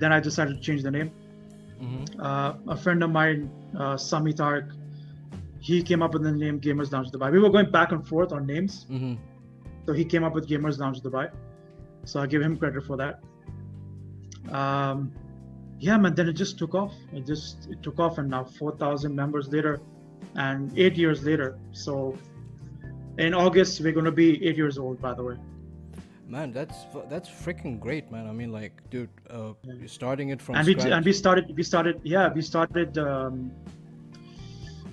Then I decided to change the name. A friend of mine, Sami Tarek, he came up with the name Gamers Lounge Dubai. We were going back and forth on names. So he came up with Gamers Lounge Dubai. So I give him credit for that. Yeah, man, then it just took off. It took off, and now 4,000 members later and 8 years later. So in August, we're going to be 8 years old, by the way. Man, that's freaking great, man. I mean, like, dude, you're starting it from And scratch. we started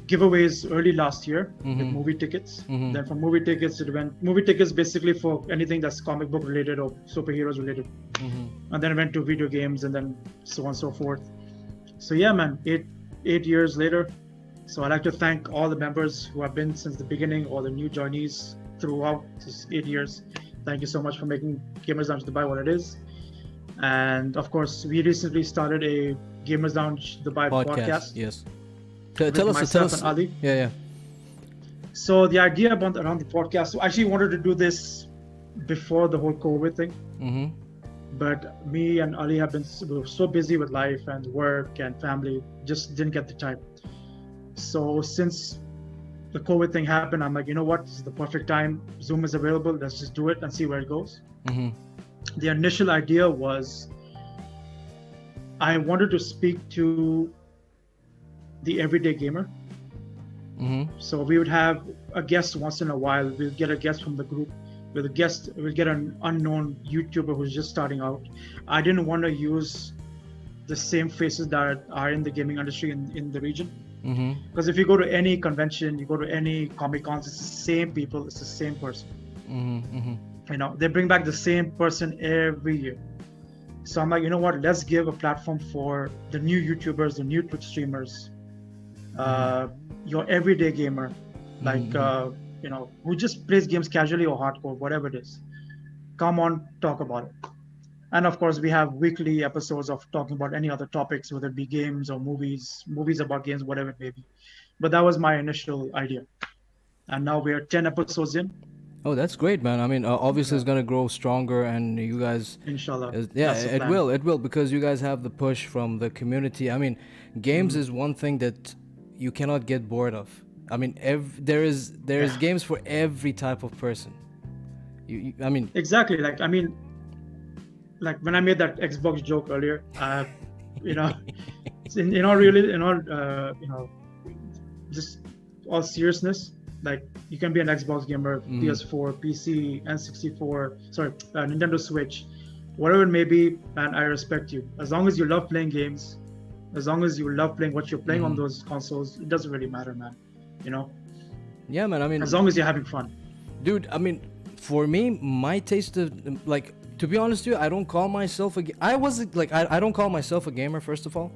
giveaways early last year with movie tickets. Then from movie tickets, it went movie tickets basically for anything that's comic book related or superheroes related. And then it went to video games, and then so on and so forth. So yeah, man, eight years later. So I'd like to thank all the members who have been since the beginning, or the new joinees throughout this 8 years. Thank you so much for making Gamers Lounge Dubai what it is. And of course, we recently started a Gamers Lounge Dubai podcast. Yes. With Tell myself us. and Ali. Yeah. So the idea around the podcast, so I actually wanted to do this before the whole COVID thing. But me and Ali we were so busy with life and work and family, just didn't get the time. So since the COVID thing happened, I'm like, you know what? This is the perfect time. Zoom is available. Let's just do it and see where it goes. The initial idea was I wanted to speak to the everyday gamer. So we would have a guest once in a while. We'll get a guest from the group. We'll get an unknown YouTuber who's just starting out. I didn't want to use the same faces that are in the gaming industry in the region. Because if you go to any convention, you go to any Comic Cons, it's the same people, it's the same person. You know, they bring back the same person every year. So I'm like, you know what? Let's give a platform for the new YouTubers, the new Twitch streamers, your everyday gamer, like you know, who just plays games casually or hardcore, whatever it is. Come on, talk about it. And of course, we have weekly episodes of talking about any other topics, whether it be games or movies about games, whatever it may be. But that was my initial idea. And now we are 10 episodes in. Oh, that's great, man. I mean, obviously it's gonna grow stronger, and you guys, Inshallah. it will, because you guys have the push from the community. I mean, games is one thing that you cannot get bored of. I mean, there is games for every type of person. I mean, exactly. Like when I made that Xbox joke earlier, you know, just all seriousness, like you can be an Xbox gamer, PS4, PC, N64, Nintendo Switch, whatever it may be, and I respect you. As long as you love playing games, as long as you love playing what you're playing on those consoles, it doesn't really matter, man. You know? Yeah, man. I mean, as long as you're having fun. Dude, I mean, for me, my taste of, like, to be honest with you, I don't call myself I don't call myself a gamer, first of all,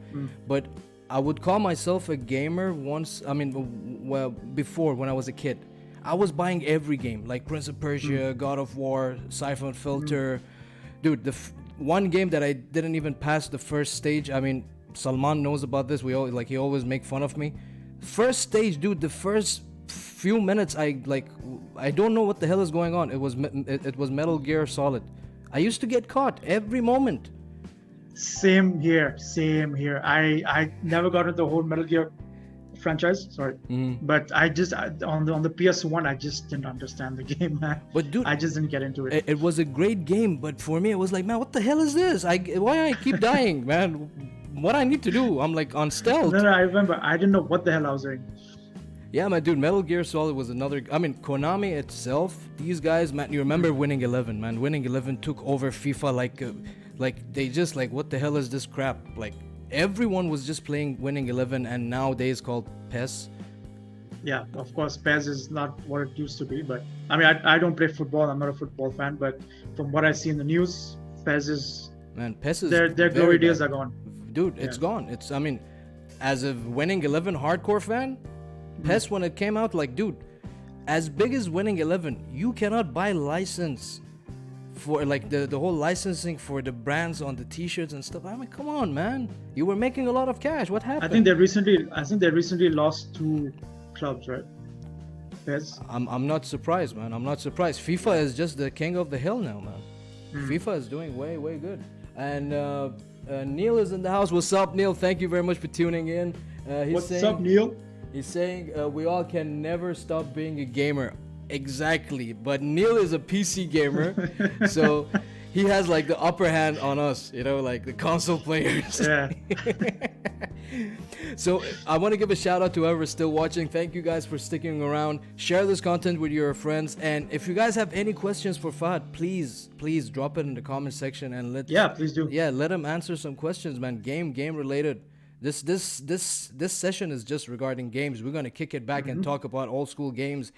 but I would call myself a gamer once. I mean, well, before, when I was a kid, I was buying every game, like Prince of Persia, God of War, Siphon Filter. Dude, the one game that I didn't even pass the first stage. I mean, Salman knows about this. He always make fun of me. First stage, dude, the first few minutes, I don't know what the hell is going on. It was Metal Gear Solid. I used to get caught every moment. Same here. I never got into the whole Metal Gear franchise. Sorry, but I just on the PS1, I just didn't understand the game, man. But dude, I just didn't get into it. It was a great game, but for me, it was like, man, what the hell is this? Why I keep dying, man? What I need to do? I'm like on stealth. No, I remember. I didn't know what the hell I was doing. Yeah, man, dude, Metal Gear Solid was another. I mean, Konami itself, these guys, man, you remember Winning 11, man? Winning 11 took over FIFA like they just like, what the hell is this crap? Like, everyone was just playing Winning 11, and nowadays called PES. Yeah, of course, PES is not what it used to be, but I mean, I don't play football. I'm not a football fan, but from what I see in the news, PES is. Man, PES is. Their glory days are gone. Dude, it's gone. It's. I mean, as a Winning 11 hardcore fan. PES, when it came out, like, dude, as big as Winning 11, you cannot buy license for like the whole licensing for the brands on the t-shirts and stuff. I mean, come on, man, you were making a lot of cash. What happened? I think they recently lost 2 clubs, right? PES. I'm not surprised, man. I'm not surprised. FIFA is just the king of the hill now, man. FIFA is doing way good. And Neil is in the house. What's up, Neil? Thank you very much for tuning in. What's up, Neil? He's saying we all can never stop being a gamer. Exactly, but Neil is a PC gamer, so he has like the upper hand on us, like the console players. Yeah. So I want to give a shout out to whoever's still watching. Thank you guys for sticking around. Share this content with your friends, and if you guys have any questions for Fahad, please drop it in the comment section and please do. Let him answer some questions, man. Game related. This session is just regarding games. We're gonna kick it back and talk about old school games.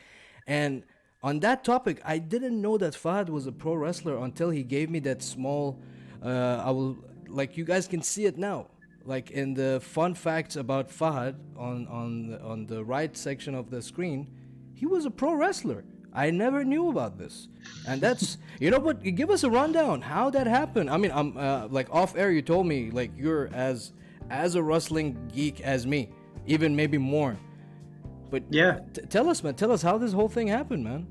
And on that topic, I didn't know that Fahad was a pro wrestler until he gave me that small. You guys can see it now. Like in the fun facts about Fahad on the right section of the screen, he was a pro wrestler. I never knew about this, and that's what. Give us a rundown how that happened. I mean, I'm off air. You told me like you're as a wrestling geek as me, even maybe more. But yeah, tell us, man. Tell us how this whole thing happened, man.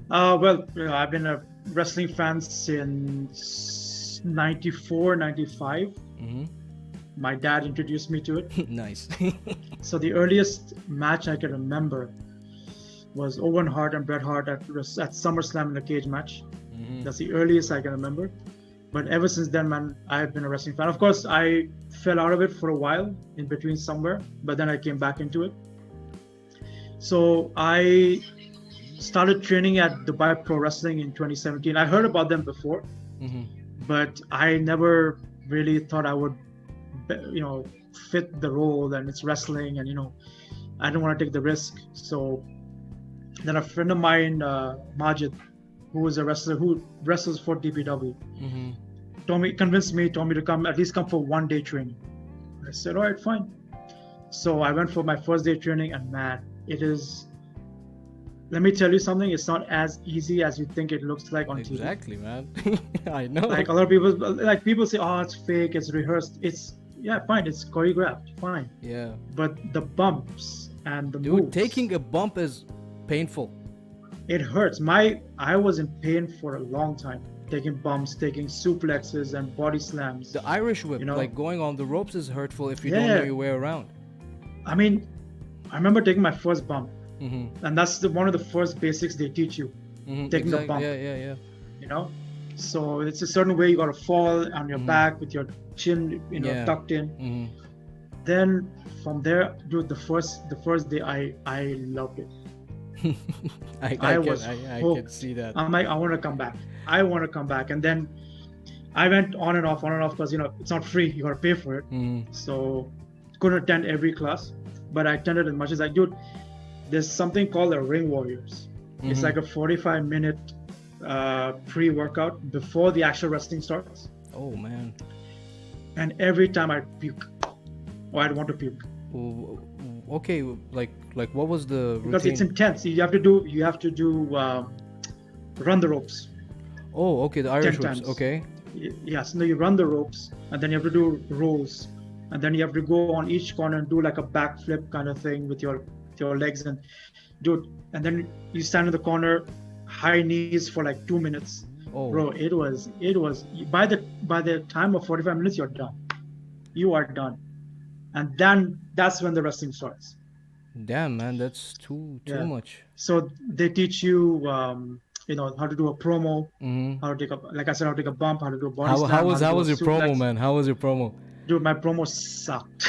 Well, I've been a wrestling fan since 94, 95. Mm-hmm. My dad introduced me to it. Nice. So the earliest match I can remember was Owen Hart and Bret Hart at SummerSlam in a cage match. Mm-hmm. That's the earliest I can remember. But ever since then, man, I've been a wrestling fan. Of course, I fell out of it for a while in between somewhere, but then I came back into it. So I started training at Dubai Pro Wrestling in 2017. I heard about them before, but I never really thought I would, fit the role, and it's wrestling, and I don't want to take the risk. So then a friend of mine, Majid, who is a wrestler who wrestles for DPW, convinced me to at least come for 1 day training. I said, all right, fine. So I went for my first day training, and man, it is, let me tell you something, it's not as easy as you think it looks like on TV. Exactly, man. I know. Like a lot of people say, oh, it's fake, it's rehearsed. Fine, it's choreographed, fine. Yeah. But the bumps and the moves. Taking a bump is painful. It hurts. I was in pain for a long time. Taking bumps, taking suplexes and body slams. The Irish whip, like going on the ropes, is hurtful if you don't know your way around. I mean, I remember taking my first bump, and that's one of the first basics they teach you, taking the bump. Yeah. So it's a certain way you got to fall on your back with your chin, tucked in. Then from there, dude, the first day, I loved it. I can see that. I'm like, I want to come back. And then I went on and off because it's not free. You got to pay for it. So couldn't attend every class, but I attended as much as I could. There's something called the Ring Warriors. It's like a 45-minute pre-workout before the actual wrestling starts. Oh man! And every time I puke, or I'd want to puke. Okay, like what was the routine? Because it's intense. You have to do run the ropes. Oh, okay, the Irish 10 ropes. times. Okay. Yes, you run the ropes, and then you have to do rolls, and then you have to go on each corner and do like a backflip kind of thing with your legs and do it. And then you stand in the corner, high knees for like 2 minutes. Oh, bro, it was by the time of 45 minutes you're done. You are done, and then that's when the wrestling starts. Damn, man, that's too much. So they teach you, how to do a promo, how to take a bump, how to do a body slam. How was your promo, man? How was your promo? Dude, my promo sucked.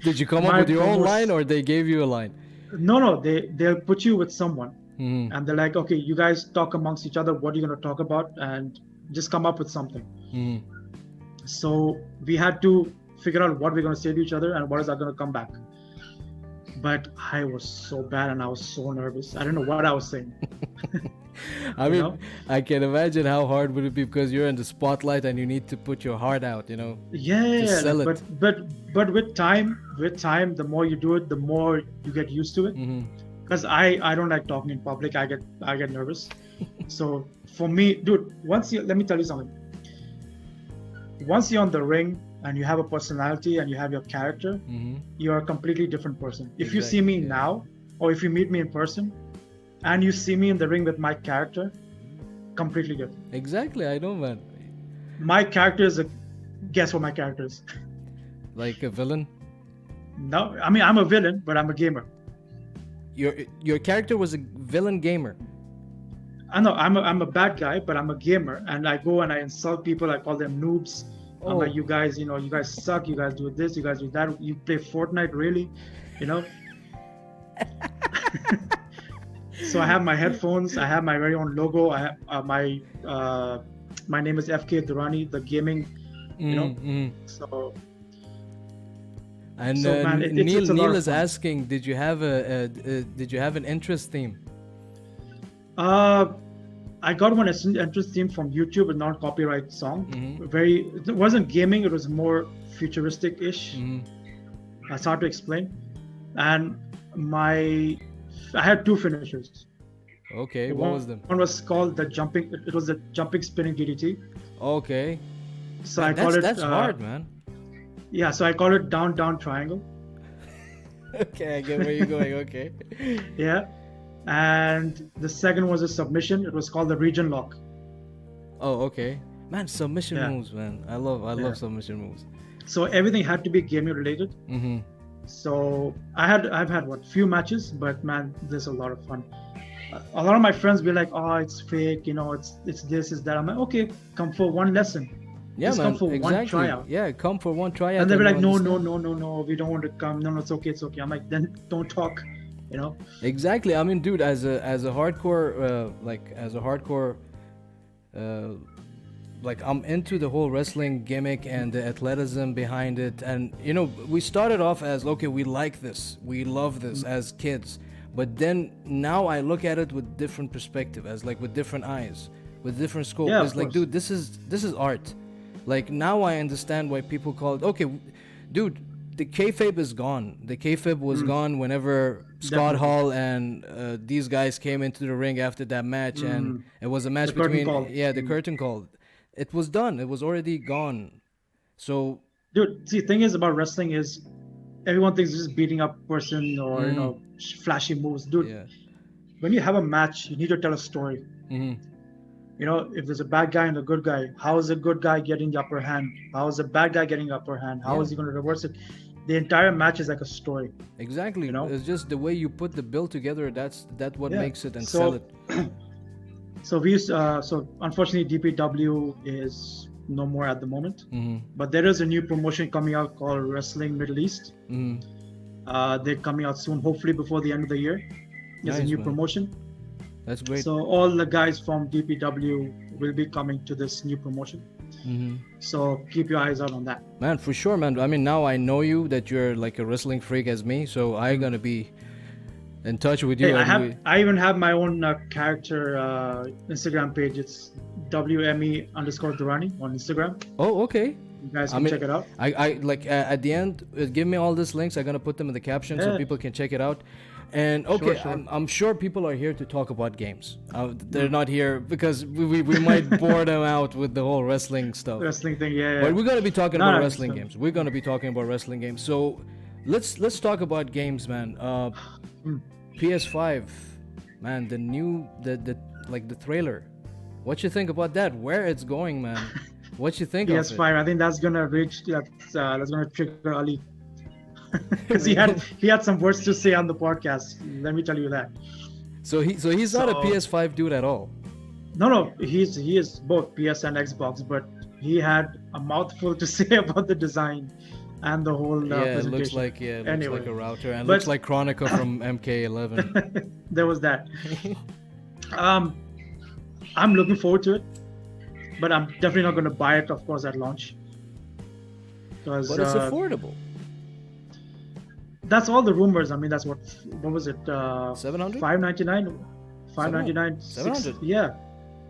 Did you come up with your own line, or they gave you a line? No, they'll put you with someone, and they're like, okay, you guys talk amongst each other. What are you going to talk about? And just come up with something. So we had to figure out what we're going to say to each other and what is that going to come back. But I was so bad and I was so nervous. I don't know what I was saying. I mean, I can imagine how hard would it be because you're in the spotlight and you need to put your heart out, Yeah, to sell it. But with time, the more you do it, the more you get used to it. Because I don't like talking in public. I get nervous. So for me, dude, let me tell you something. Once you're on the ring and you have a personality and you have your character, you're a completely different person. If you see me now, or if you meet me in person, and you see me in the ring with my character, completely different. Exactly, I know, man. My character is a. Guess what my character is? Like a villain? No, I mean I'm a villain, but I'm a gamer. Your character was a villain gamer. I know I'm a bad guy, but I'm a gamer, and I go and I insult people. I call them noobs. I'm like, you guys, you guys suck. You guys do this. You guys do that. You play Fortnite, really? So I have my headphones. I have my very own logo. I have my name is FK Durrani, the gaming. So. And man, Neil is asking, did you have an interest theme? I got one interest theme from YouTube, a non-copyright song. It wasn't gaming, it was more futuristic-ish. That's hard to explain. And I had two finishers. Okay, what was them? One was called the jumping spinning DDT. Okay. So I call it. That's hard, man. Yeah, so I call it down triangle. Okay, I get where you're going. Okay. Yeah. And the second was a submission. It was called the region lock. Oh, okay. Man, submission moves, man. I love submission moves. So everything had to be gaming related. So I've had few matches, but man, there's a lot of fun. A lot of my friends be like, "Oh, it's fake, it's this, is that." I'm like, "Okay, come for one lesson." Yeah, just man, come for exactly. one tryout. Yeah, come for one tryout. And they'll be like, no, we don't want to come. No, it's okay. I'm like, then don't talk, Exactly. I mean, dude, as a hardcore, like I'm into the whole wrestling gimmick and the athleticism behind it. And, we started off as, okay, we like this. We love this as kids. But then now I look at it with different perspective, as like with different eyes, with different scope. Yeah, it's like, dude, this is art. Like now I understand why people call it. Okay, dude, the kayfabe is gone. The kayfabe was gone whenever Scott Hall and these guys came into the ring after that match, and it was a match between the curtain call. It was done. It was already gone. So, dude, see, the thing is about wrestling is everyone thinks it's just beating up person or flashy moves, dude. Yeah. When you have a match, you need to tell a story. If there's a bad guy and a good guy, how is the good guy getting the upper hand? How is the bad guy getting the upper hand? How is he going to reverse it? The entire match is like a story. Exactly. It's just the way you put the bill together. That's what makes it and sell it. So unfortunately DPW is no more at the moment. But there is a new promotion coming out called Wrestling Middle East. They're coming out soon, hopefully before the end of the year. There's a new promotion. That's great. So all the guys from DPW will be coming to this new promotion. So keep your eyes out on that. Man, for sure, man. I mean, now I know you, that you're like a wrestling freak as me. So I'm going to be in touch with you. Hey, I even have my own character Instagram page. It's WME_Durrani on Instagram. Oh, okay. You guys can check it out. I like at the end, give me all these links. I'm going to put them in the caption so people can check it out. And okay, sure. I'm sure people are here to talk about games. They're not here because we might bore them out with the whole wrestling stuff. Wrestling thing, yeah. But we're gonna be talking about wrestling games. We're gonna be talking about wrestling games. So let's talk about games, man. PS5, man. The trailer. What you think about that? Where it's going, man? What you think? PS5. Of it? I think that's gonna reach. That's gonna trigger Ali. Because he had some words to say on the podcast. Let me tell you that. So he's not a PS5 dude at all. No, he is both PS and Xbox, but he had a mouthful to say about the design and the whole presentation. It looks like a router and looks like Chronica from MK11. There was that. I'm looking forward to it, but I'm definitely not going to buy it, of course, at launch. But it's affordable. That's all the rumors. I mean, that's what was it? 700? 599? 599? 700? Yeah.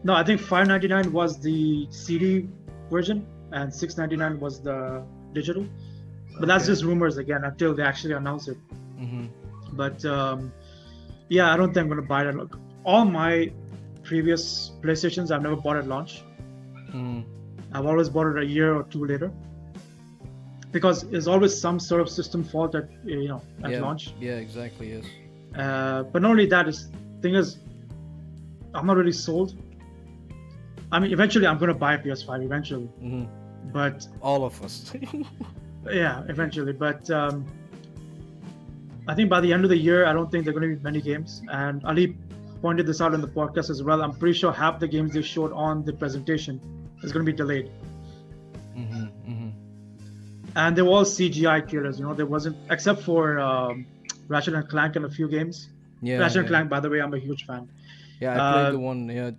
No, I think 599 was the CD version and 699 was the digital. But that's just rumors again until they actually announce it. But I don't think I'm going to buy it. All my previous PlayStations, I've never bought at launch. I've always bought it a year or two later. Because there's always some sort of system fault at launch. Yeah, exactly. Yes. But not only that, thing is, I'm not really sold. I mean, eventually I'm gonna buy a PS5 eventually, but All of us. yeah, eventually. But I think by the end of the year, I don't think there are going to be many games. And Ali pointed this out in the podcast as well. I'm pretty sure half the games they showed on the presentation is going to be delayed. And they were all CGI trailers. You know, there wasn't, except for Ratchet and Clank and a few games. Yeah, Ratchet and yeah. Clank, by the way, I'm a huge fan. Yeah, I played the one. Yeah,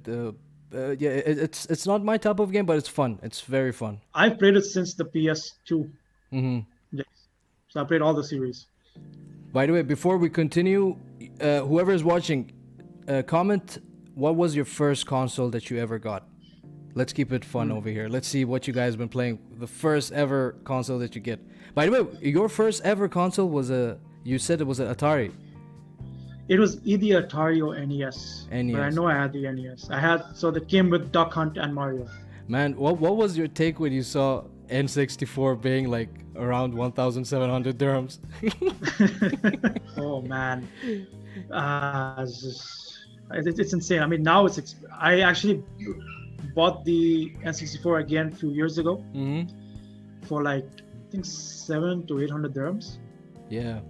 it's not my type of game, but it's fun. It's very fun. I've played it since the PS2. Yes. So I played all the series. By the way, before we continue, whoever is watching, comment what was your first console that you ever got. Let's keep it fun over here. Let's see what you guys have been playing. The first ever console that you get. By the way, your first ever console was you said it was an Atari. It was either Atari or NES. NES. But I know I had the NES. So that came with Duck Hunt and Mario. Man, what was your take when you saw N64 being like around 1,700 dirhams? Oh man, it's insane. I mean, now I actually bought the N64 again a few years ago for like I think 700 to 800 dirhams. Yeah.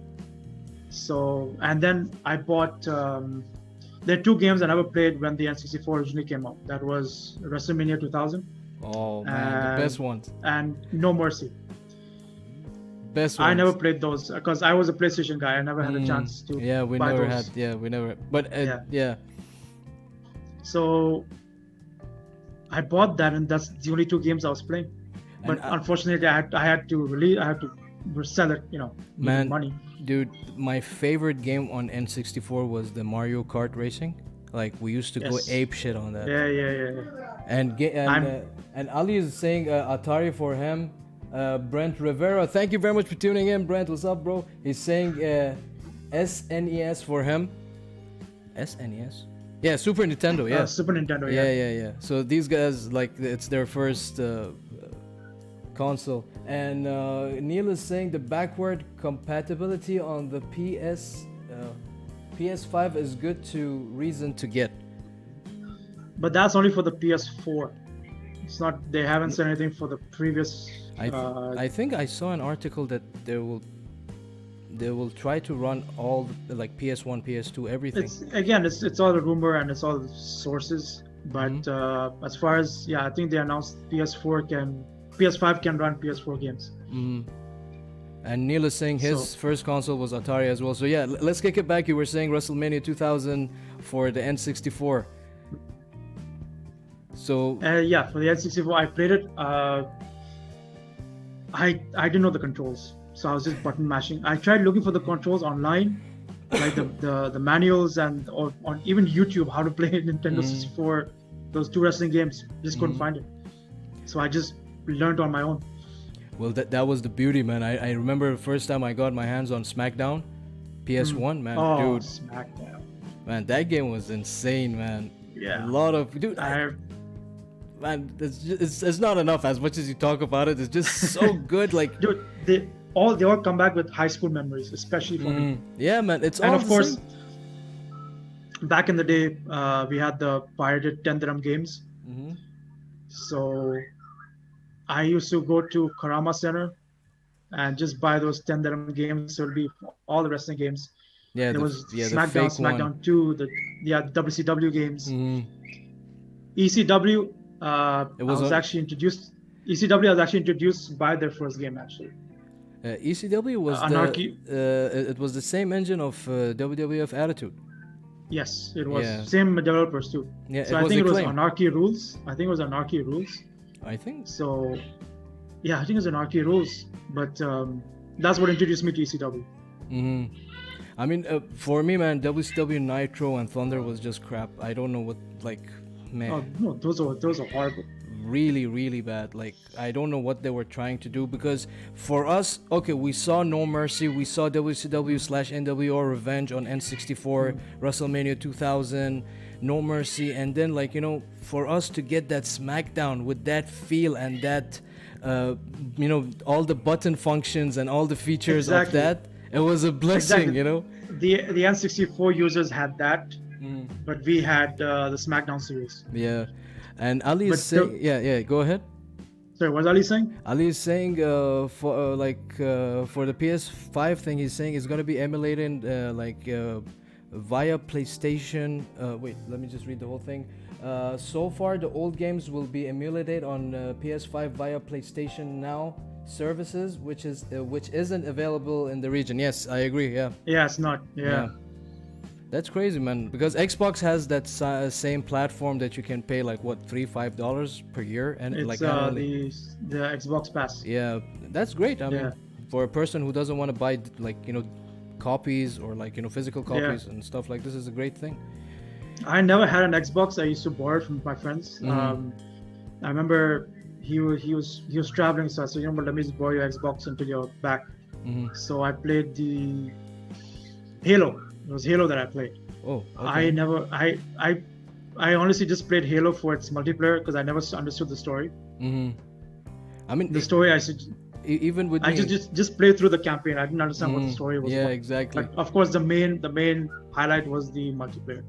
So, and then I bought. There are two games I never played when the N64 originally came out. That was WrestleMania 2000. Oh man, the best ones. And No Mercy. Best ones. I never played those because I was a PlayStation guy. I never had a chance to. Yeah, we buy never those. had. Yeah, we never. But yeah. So I bought that, and that's the only two games I was playing. But unfortunately, I had to sell it. You know, man, money. Dude, my favorite game on N64 was the Mario Kart racing. Like we used to go ape shit on that. Yeah. And Ali is saying Atari for him. Brent Rivera, thank you very much for tuning in. Brent, what's up, bro? He's saying SNES for him. SNES? Yeah, Super Nintendo. Yeah, Super Nintendo. Yeah. So these guys, like, it's their first console. And Neil is saying the backward compatibility on the PS5 is good to reason to get. But that's only for the PS4. It's not. They haven't said anything for the previous. I think I saw an article that they will try to run all like PS1, PS2, everything. It's all a rumor and it's all sources. But as far as I think they announced PS5 can run PS4 games. And Neil is saying his first console was Atari as well. So yeah, let's kick it back. You were saying WrestleMania 2000 for the N64. So for the N64, I played it. I didn't know the controls, so I was just button mashing. I tried looking for the controls online, like the manuals and on even YouTube how to play Nintendo 64, those two wrestling games. Just couldn't find it, so I just learned on my own. Well, that was the beauty, man. I remember the first time I got my hands on SmackDown, PS1, man. Dude, SmackDown. Man, that game was insane, man. Yeah. A lot of man, it's not enough. As much as you talk about it, it's just so good. Like, dude, they all come back with high school memories, especially for me. Yeah, man. It's and all of course, back in the day, we had the pirated 10 dirham games. So I used to go to Karama Center and just buy those 10 dirham games. So it'll be all the wrestling games. Yeah, there was SmackDown, the SmackDown 2, the WCW games. ECW. ECW was actually introduced by their first game actually. ECW was Anarchy. It was the same engine of WWF Attitude. Yes, it was same developers too. Yeah, so I think it was Anarchy Rules. I think so. Yeah, I think it was Anarchy Rules. But that's what introduced me to ECW. I mean, for me, man, WCW Nitro and Thunder was just crap. I don't know what, like, man. Oh no, those are horrible. Really, really bad. Like, I don't know what they were trying to do, because for us, okay, we saw No Mercy, we saw WCW/NWO Revenge on N64, WrestleMania 2000, No Mercy, and then, like, you know, for us to get that SmackDown with that feel and that, you know, all the button functions and all the features of that, it was a blessing, you know. The N64 users had that, but we had the SmackDown series. Yeah. And Ali is But saying, yeah, go ahead. sorry, what's Ali saying? Ali is saying for the PS5 thing, he's saying it's gonna be emulated via PlayStation. Wait, let me just read the whole thing. So far, the old games will be emulated on PS5 via PlayStation Now services, which isn't available in the region. Yes, I agree. Yeah. Yeah, it's not. Yeah. That's crazy, man. Because Xbox has that same platform that you can pay like what $3-5 per year, and It's like the Xbox Pass. yeah, that's great. I mean, for a person who doesn't want to buy copies or physical copies and stuff, like this is a great thing. I never had an Xbox. I used to borrow it from my friends. I remember he was traveling, so I said, let me just borrow your Xbox until you're back. So I played the Halo. It was Halo that I played. Oh, okay. I honestly just played Halo for its multiplayer because I never understood the story. I mean, the story even with I me, just played through the campaign. I didn't understand what the story was. Yeah, exactly. But of course, the main highlight was the multiplayer.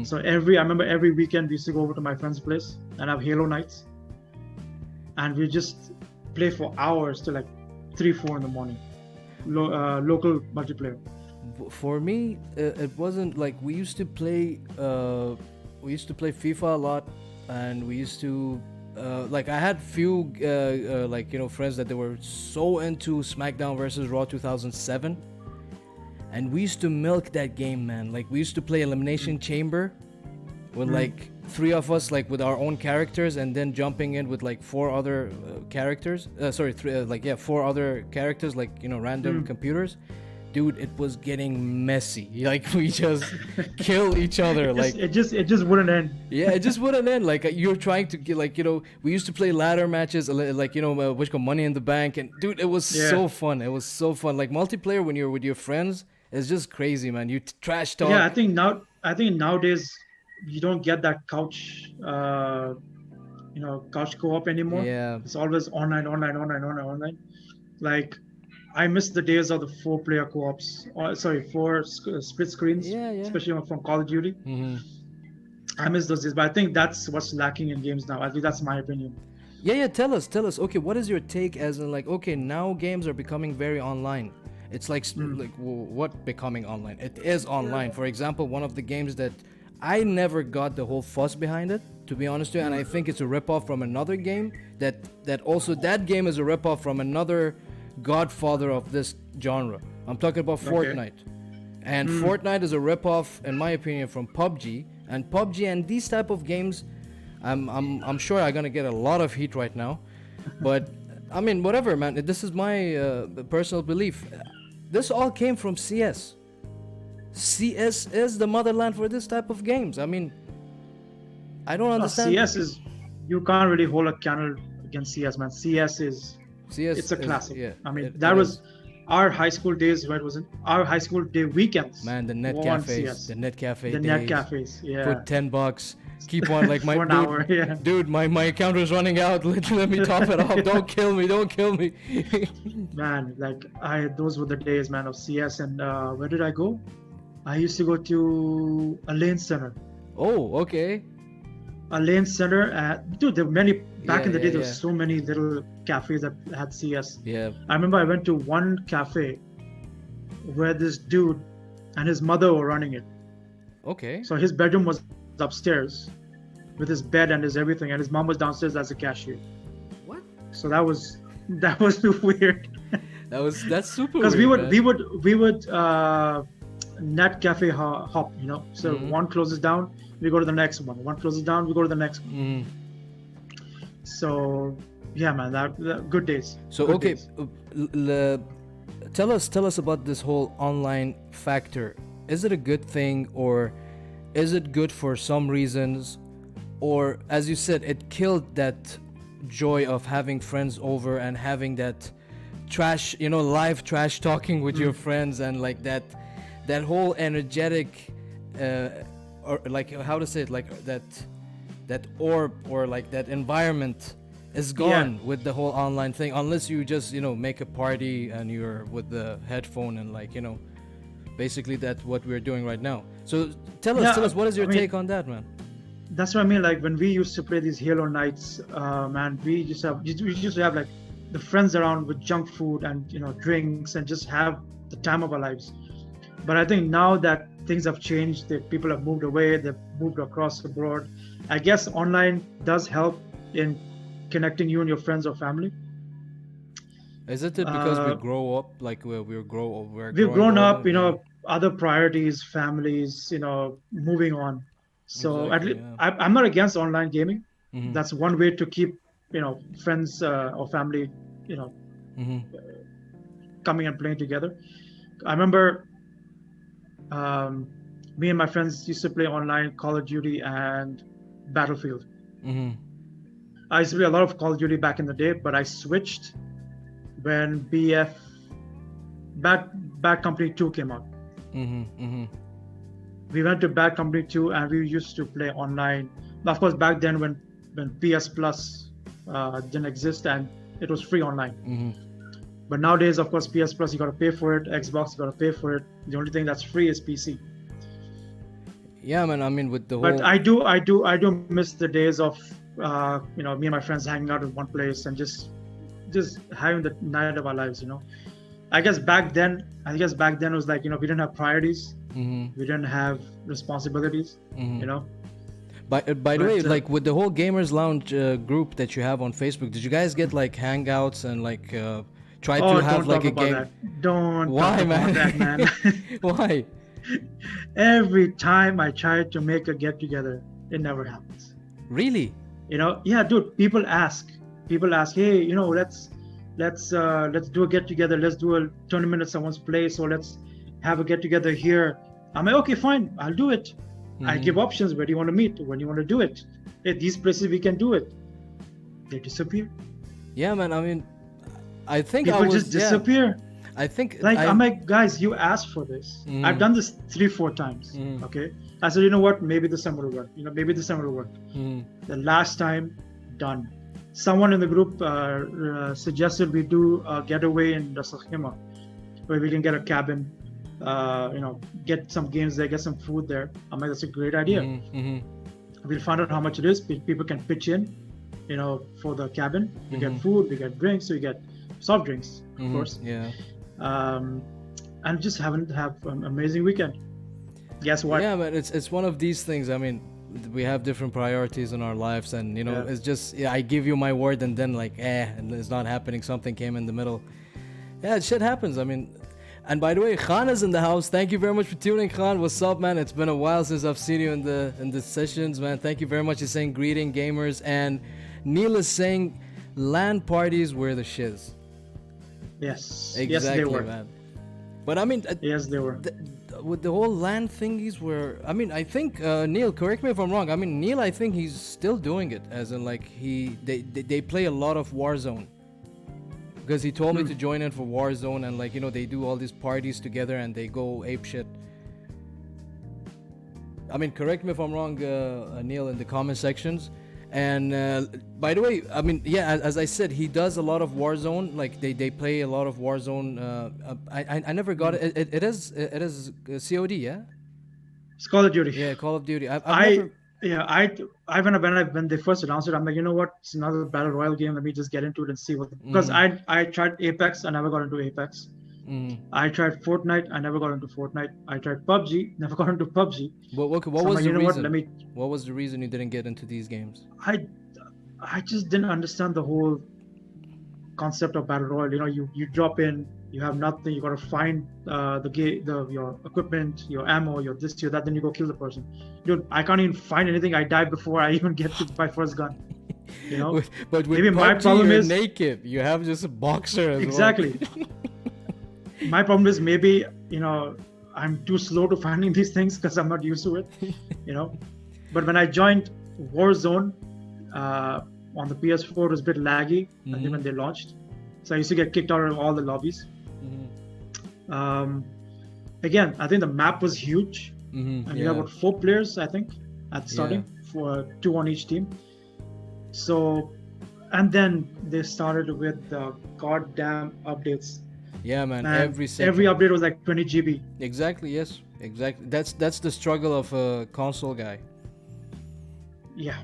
So I remember every weekend we used to go over to my friend's place and have Halo nights, and we just play for hours till like 3-4 in the morning. Local multiplayer. For me, it wasn't like we used to play FIFA a lot, and we used to I had few friends that they were so into SmackDown versus Raw 2007, and we used to milk that game, man. Like we used to play Elimination Chamber with like 3 of us, like with our own characters, and then jumping in with like 4 other characters. 4 other characters, like random computers. Dude, it was getting messy. Like we just kill each other. It just wouldn't end. Yeah, it just wouldn't end. Like you're trying to get we used to play ladder matches, which called Money in the Bank, and dude, it was so fun. It was so fun. Like multiplayer when you're with your friends, it's just crazy, man. You trash talk. Yeah, I think nowadays you don't get that couch co-op anymore. Yeah, it's always online. Like I miss the days of the 4-player co-ops. 4 split screens. Yeah. Especially from Call of Duty. I miss those days, but I think that's what's lacking in games now. I think that's my opinion. Yeah. Tell us. Okay, what is your take? As in, okay, now games are becoming very online. It's like what becoming online? It is online. For example, one of the games that I never got the whole fuss behind it, to be honest with you, and I think it's a ripoff from another game that game is a ripoff from another godfather of this genre. I'm talking about Fortnite. And Fortnite is a ripoff, in my opinion, from PUBG. And PUBG and these type of games, I'm sure I'm gonna get a lot of heat right now, but I mean, whatever, man. This is my personal belief. This all came from CS. CS is the motherland for this type of games. I mean, I don't understand. CS is, you can't really hold a candle against CS, man. CS, it's a classic. Yeah, I mean, that was our high school days, where it was our high school day weekends. Man, the net cafes, the net cafes. Yeah. Put $10. Keep on like my for an hour, yeah. Dude, my account is running out. Let me top it off. Don't kill me. Man, like those were the days, man, of CS. And where did I go? I used to go to a lane center. Oh, okay. A lane center. Dude, there were many back in the day. There were so many little cafes that had CS. Yeah. I remember I went to one cafe where this dude and his mother were running it. Okay. So his bedroom was upstairs with his bed and his everything, and his mom was downstairs as a cashier. What? So that was weird. That's super. Because weird, we would net cafe hop, So one closes down, we go to the next one. One closes down, we go to the next one. So yeah, man, that good days. So good okay, days. Tell us about this whole online factor. Is it a good thing, or is it good for some reasons, or as you said, it killed that joy of having friends over and having that trash, live trash talking with your friends, and like that whole energetic or like how to say it, like that orb or like that environment is gone with the whole online thing, unless you just make a party and you're with the headphone and basically that's what we're doing right now. So tell us what is your take on that, man? that's what I mean. Like when we used to play these Halo nights, man, we used to have like the friends around with junk food and drinks and just have the time of our lives. But I think now that things have changed, the people have moved away, they've moved across the board. I guess online does help in connecting you and your friends or family. Is it because we grow up like we're We've growing grown older? up, Yeah. other priorities, families, moving on. So at Exactly. least Yeah. I'm not against online gaming. Mm-hmm. That's one way to keep friends or family you know Mm-hmm. coming and playing together. I remember um, me and my friends used to play online Call of Duty and Battlefield. Mm-hmm. I used to play a lot of Call of Duty back in the day, but I switched when Bad Company 2 came out. Mm-hmm. Mm-hmm. We went to Bad Company 2 and we used to play online. Of course, back then when PS Plus didn't exist and it was free online. Mm-hmm. But nowadays, of course, PS Plus, you got to pay for it. Xbox, you got to pay for it. The only thing that's free is PC. Yeah, man. I mean, with the But whole. I do miss the days of me and my friends hanging out in one place and just having the night of our lives. I guess back then it was like we didn't have priorities, Mm-hmm. we didn't have responsibilities. Mm-hmm. By the way, like with the whole Gamers Lounge group that you have on Facebook, did you guys get like hangouts and like try to have like a game? Don't Why, talk man? about that, man. Why? Every time I try to make a get together, it never happens. Really? Yeah, dude. People ask, hey, let's do a get together. Let's do a tournament at someone's place, or let's have a get together here. I'm like, okay, fine, I'll do it. I give options. Where do you want to meet? When do you want to do it? At these places we can do it. They disappear. Yeah, man. I mean, I think People just disappear. Yeah. I think I'm like, guys, you asked for this. I've done this 3-4 times. Okay. I said, you know what? Maybe this time will work. Maybe this time will work. The last time, done. Someone in the group suggested we do a getaway in Ras Al Khaimah, where we can get a cabin, get some games there, get some food there. I'm like, that's a great idea. We'll find out how much it is. People can pitch in, for the cabin. We get food, we get drinks, we get soft drinks, of course. Yeah. And just have an amazing weekend. Guess what? Yeah, but it's one of these things. I mean, we have different priorities in our lives, and it's just I give you my word, and then like and it's not happening. Something came in the middle. Yeah, shit happens. I mean, and by the way, Khan is in the house. Thank you very much for tuning, Khan. What's up, man? It's been a while since I've seen you in the sessions, man. Thank you very much. He's saying greeting gamers, and Neil is saying LAN parties were the shiz. Yes. Exactly, yes, they were. Man. But I mean, yes, they were. With the whole LAN thingies, where I mean, I think Neil, correct me if I'm wrong. I mean, Neil, I think he's still doing it, as in like they play a lot of Warzone. Because he told me to join in for Warzone, and like they do all these parties together and they go ape shit. I mean, correct me if I'm wrong, Neil, in the comment sections. And by the way, I mean, yeah, as I said, he does a lot of Warzone. Like they play a lot of Warzone. I never got it. It is COD, yeah. It's Call of Duty. Yeah, Call of Duty. When they first announced it, I'm like, you know what? It's another battle royale game. Let me just get into it and see what. Because I tried Apex, I never got into Apex. I tried Fortnite, I never got into Fortnite. I tried PUBG, never got into PUBG. What was the reason? What was the reason you didn't get into these games? I just didn't understand the whole concept of battle royale. You drop in, you have nothing, you gotta find your equipment, your ammo, your this, your that, then you go kill the person. Dude, I can't even find anything. I die before I even get to my first gun. But with maybe PUBG, my problem is naked. You have just a boxer as exactly. well. My problem is maybe I'm too slow to finding these things because I'm not used to it. But when I joined Warzone on the PS4, it was a bit laggy. I think when they launched, so I used to get kicked out of all the lobbies. Again, I think the map was huge, and you have about 4 players, I think, at the starting, for 2 on each team. So, and then they started with the goddamn updates. Yeah, man. Every update was like 20 GB. Exactly. Yes. Exactly. That's the struggle of a console guy. yeah,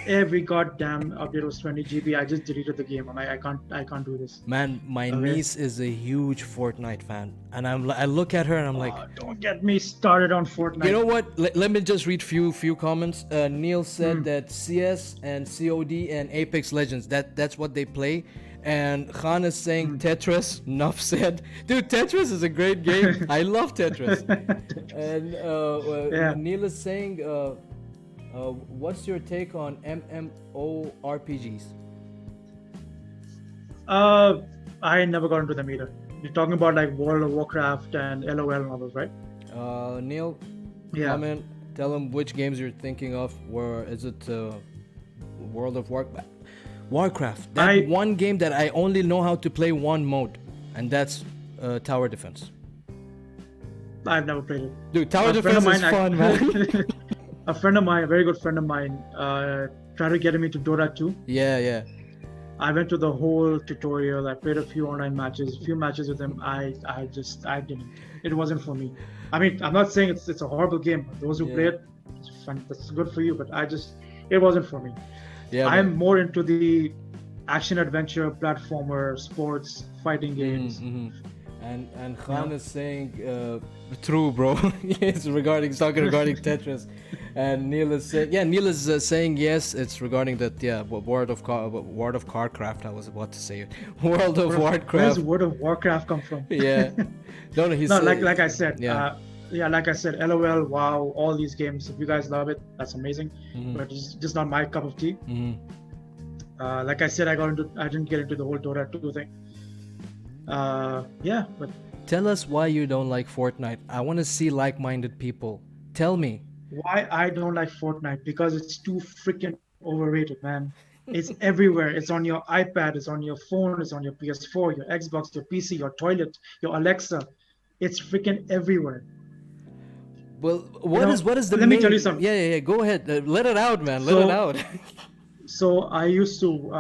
every goddamn update was 20 GB. I just deleted the game. I'm like, I can't do this. Man, my Okay. niece is a huge Fortnite fan, and I look at her and I'm like, Don't get me started on Fortnite. you know what? Let me just read few comments. Neil said that CS and COD and Apex Legends, that's what they play. And Khan is saying Tetris. Nuff said, dude, Tetris is a great game. I love Tetris. And Yeah. Neil is saying, what's your take on MMORPGs? I never got into them either. You're talking about like World of Warcraft and LOL and all those, right? Neil, Yeah. comment. Tell them which games you're thinking of. Where is it? World of Warcraft. That one game that I only know how to play one mode, and that's tower defense. I've never played it. Dude, tower defense is fun, man. A friend of mine, a very good friend of mine, tried to get me to Dota 2. Yeah. I went to the whole tutorial. I played a few online matches, a few matches with him. I didn't. It wasn't for me. I mean, I'm not saying it's a horrible game. Those who play it, it's fun. That's good for you. But it wasn't for me. Yeah. I'm more into the action adventure, platformer, sports, fighting games. And Khan is saying, true, bro. It's talking regarding Tetris. And Neil is saying, saying yes. It's regarding that, World of Warcraft. I was about to say it. World of Warcraft. Where does World of Warcraft come from? Yeah. No, he's like I said. Yeah. Like I said, LOL, WoW, all these games. If you guys love it, that's amazing. But it's just not my cup of tea. Like I said, I didn't get into the whole Dota 2 thing. But tell us why you don't like Fortnite. I want to see like-minded people. Tell me. Why I don't like Fortnite? Because it's too freaking overrated, man. It's everywhere. It's on your iPad, it's on your phone, it's on your PS4, your Xbox, your PC, your toilet, your Alexa. It's freaking everywhere. Well, what is the let me tell you something. Yeah. Go ahead. Let it out, man. Let it out. So I used to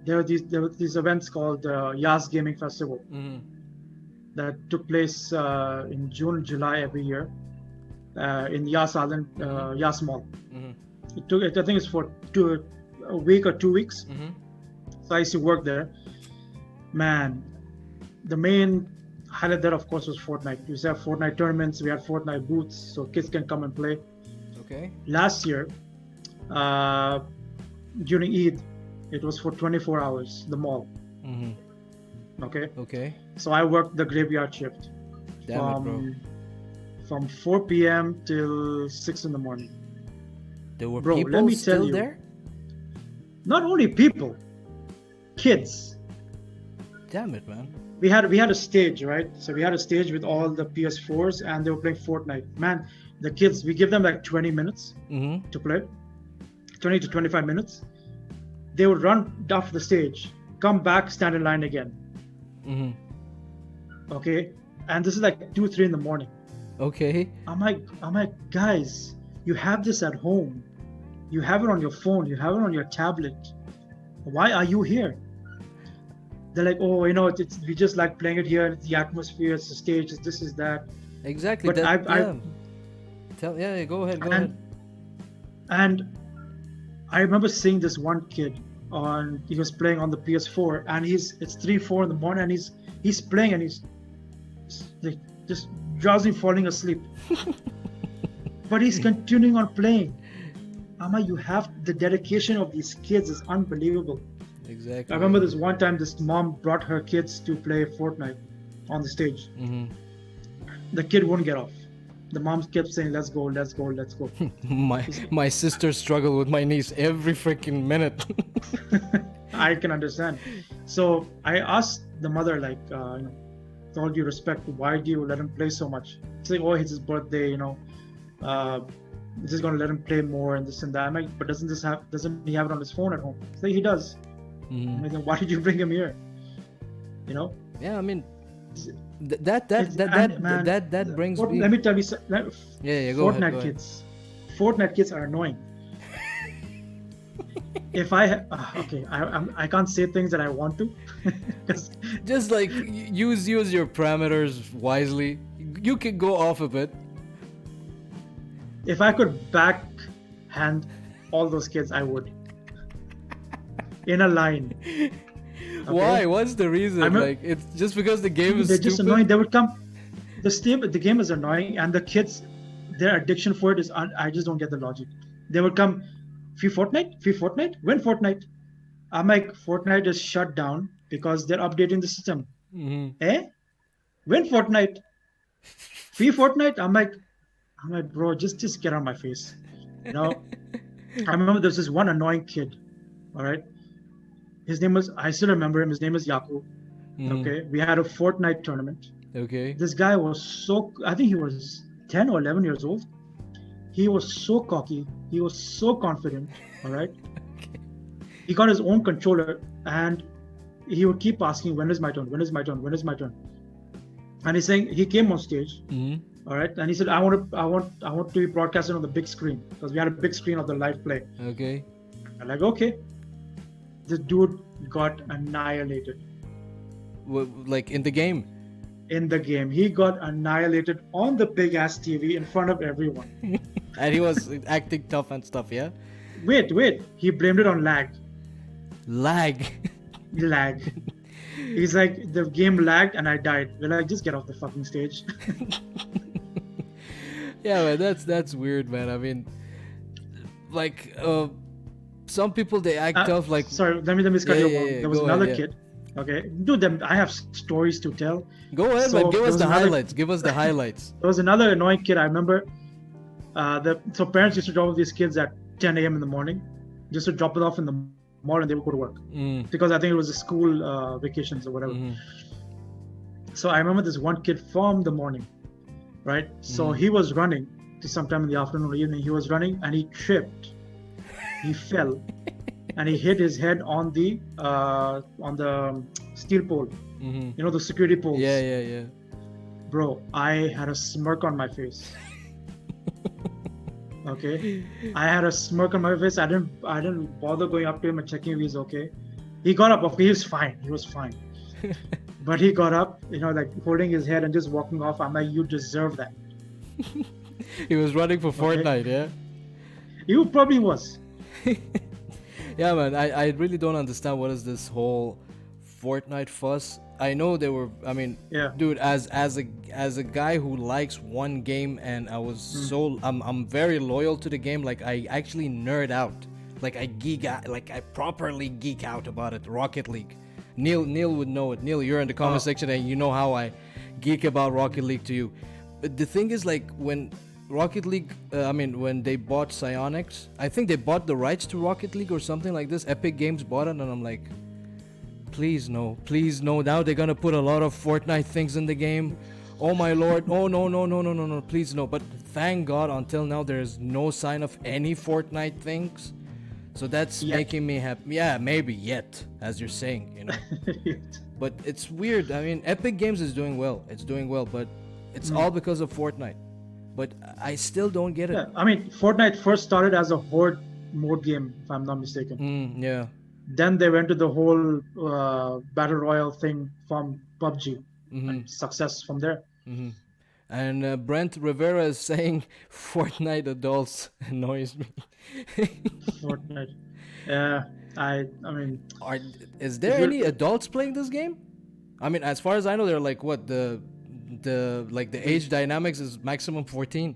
there were these events called Yas Gaming Festival that took place in June, July every year in Yas Island, Yas Mall. I think it's for a week or 2 weeks. So I used to work there. Man, the main highlight there, of course, was Fortnite. We used to have Fortnite tournaments. We had Fortnite booths so kids can come and play. Okay. Last year, during Eid, it was for 24 hours, the mall. Okay. So I worked the graveyard shift. From 4 p.m. till 6 in the morning. There were people still there? Not only people, kids. Damn it, man. We had a stage, right? So we had a stage with all the PS4s and they were playing Fortnite. Man, the kids, we give them like 20 minutes to play. 20 to 25 minutes. They would run off the stage, come back, stand in line again. Okay? And this is like 2, 3 in the morning. Okay. I'm like, guys, you have this at home. You have it on your phone. You have it on your tablet. Why are you here? They're like, oh, we just like playing it here. It's the atmosphere. It's the stage. It's this, is that. Exactly. But go ahead. And I remember seeing this one kid he was playing on the PS4, and it's 3, 4 in the morning, and he's playing, and he's like just drowsy, falling asleep. But he's continuing on playing. Amma, you have the dedication of these kids is unbelievable. Exactly. I remember this one time this mom brought her kids to play Fortnite on the stage. The kid wouldn't get off. The mom kept saying, let's go. My sister struggled with my niece every freaking minute. I can understand. So I asked the mother, like, with all due respect, why do you let him play so much? It's like, oh, it's his birthday, just gonna let him play more and this and that. I'm like, but doesn't he have it on his phone at home? It's like, he does. I'm like, why did you bring him here? Yeah, I mean, that brings me. Let me tell you something. Yeah, go ahead. Fortnite kids are annoying. If I can't say things that I want to. Just like use your parameters wisely. You can go off a bit. If I could backhand all those kids, I would. In a line. Okay? Why? What's the reason? Like, it's just because the game is they're stupid? just annoying. They would come. The game is annoying, and the kids, their addiction for it is. I just don't get the logic. They would come, free Fortnite, when Fortnite. I'm like, Fortnite is shut down because they're updating the system. When Fortnite, free Fortnite. I'm like, bro, just get on my face. You know, I remember there's this one annoying kid. All right, his name was. I still remember him. His name is Yaku. Okay, we had a Fortnite tournament. Okay. This guy was so. I think he was 10 or 11 years old. He was so cocky. He was so confident. All right. Okay. He got his own controller, and he would keep asking, "When is my turn? When is my turn? When is my turn?" And he's saying he came on stage. All right, and he said, I want to be broadcasted on the big screen because we had a big screen of the live play. Okay. I'm like, okay. The dude got annihilated. Like in the game? In the game. He got annihilated on the big ass TV in front of everyone. And he was acting tough and stuff, yeah? Wait. He blamed it on lag. Lag? Lag. He's like, the game lagged and I died. We're like, just get off the fucking stage. Yeah, man, that's weird, man. I mean, like, some people, they act tough, like... Sorry, let me cut you off. Yeah, there was another kid. Okay, dude, I have stories to tell. Go ahead, man. Give us the highlights. Give us the highlights. There was another annoying kid. I remember. So parents used to drop off these kids at 10 a.m. in the morning, just to drop it off in the mall, and they would go to work because I think it was a school vacations or whatever. So I remember this one kid from the morning, right? So he was running to sometime in the afternoon or evening. He was running and he tripped. He fell. And he hit his head on the steel pole, you know, the security poles. Yeah. Bro, I had a smirk on my face. Okay, I had a smirk on my face. I didn't bother going up to him and checking if he's okay. He got up. Okay, he was fine. But he got up, you know, like holding his head and just walking off. I'm like, you deserve that. He was running for Fortnite, yeah. He probably was. Yeah, man, I really don't understand what is this whole Fortnite fuss. I know they were, I mean, dude, as a guy who likes one game, and I was I'm very loyal to the game. Like, I actually nerd out. Like, I geek out, like I properly geek out about it. Rocket League. Neil would know it. Neil, you're in the comment section and you know how I geek about Rocket League to you. But the thing is, like, when Rocket League, when they bought Psyonix, I think they bought the rights to Rocket League or something like this. Epic Games bought it, and I'm like, please no. Now they're gonna put a lot of Fortnite things in the game. Oh my lord. Oh no, please no. But thank God, until now there is no sign of any Fortnite things. So that's making me happy. Yeah, maybe yet, as you're saying, you know. But it's weird. I mean, Epic Games is doing well. It's doing well, but it's all because of Fortnite. But I still don't get it. Yeah, I mean, Fortnite first started as a horde mode game, if I'm not mistaken. Yeah. Then they went to the whole battle royale thing from PUBG. And success from there. And Brent Rivera is saying Fortnite adults annoys me. Fortnite. I mean... Is there any adults playing this game? I mean, as far as I know, they're like, what, the age dynamics is maximum 14.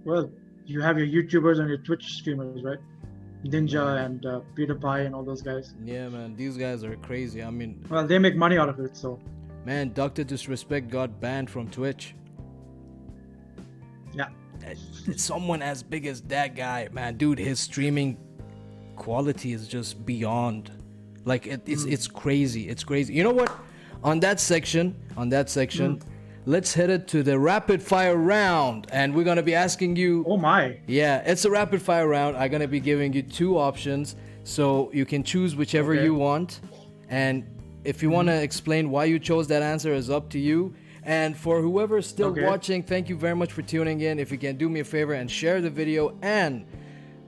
Well, you have your YouTubers and your Twitch streamers, right? Ninja and PewDiePie and all those guys. Yeah, man, these guys are crazy. I mean, well, they make money out of it, so. Man, Dr. Disrespect got banned from Twitch. Yeah. Someone as big as that guy, man, dude, his streaming quality is just beyond. Like, it's crazy. It's crazy. You know what? On that section, let's head it to the rapid fire round, and we're gonna be asking you. Oh my! Yeah, it's a rapid fire round. I'm gonna be giving you two options, so you can choose whichever you want. And if you wanna explain why you chose that answer, is up to you. And for whoever's still watching, thank you very much for tuning in. If you can do me a favor and share the video. And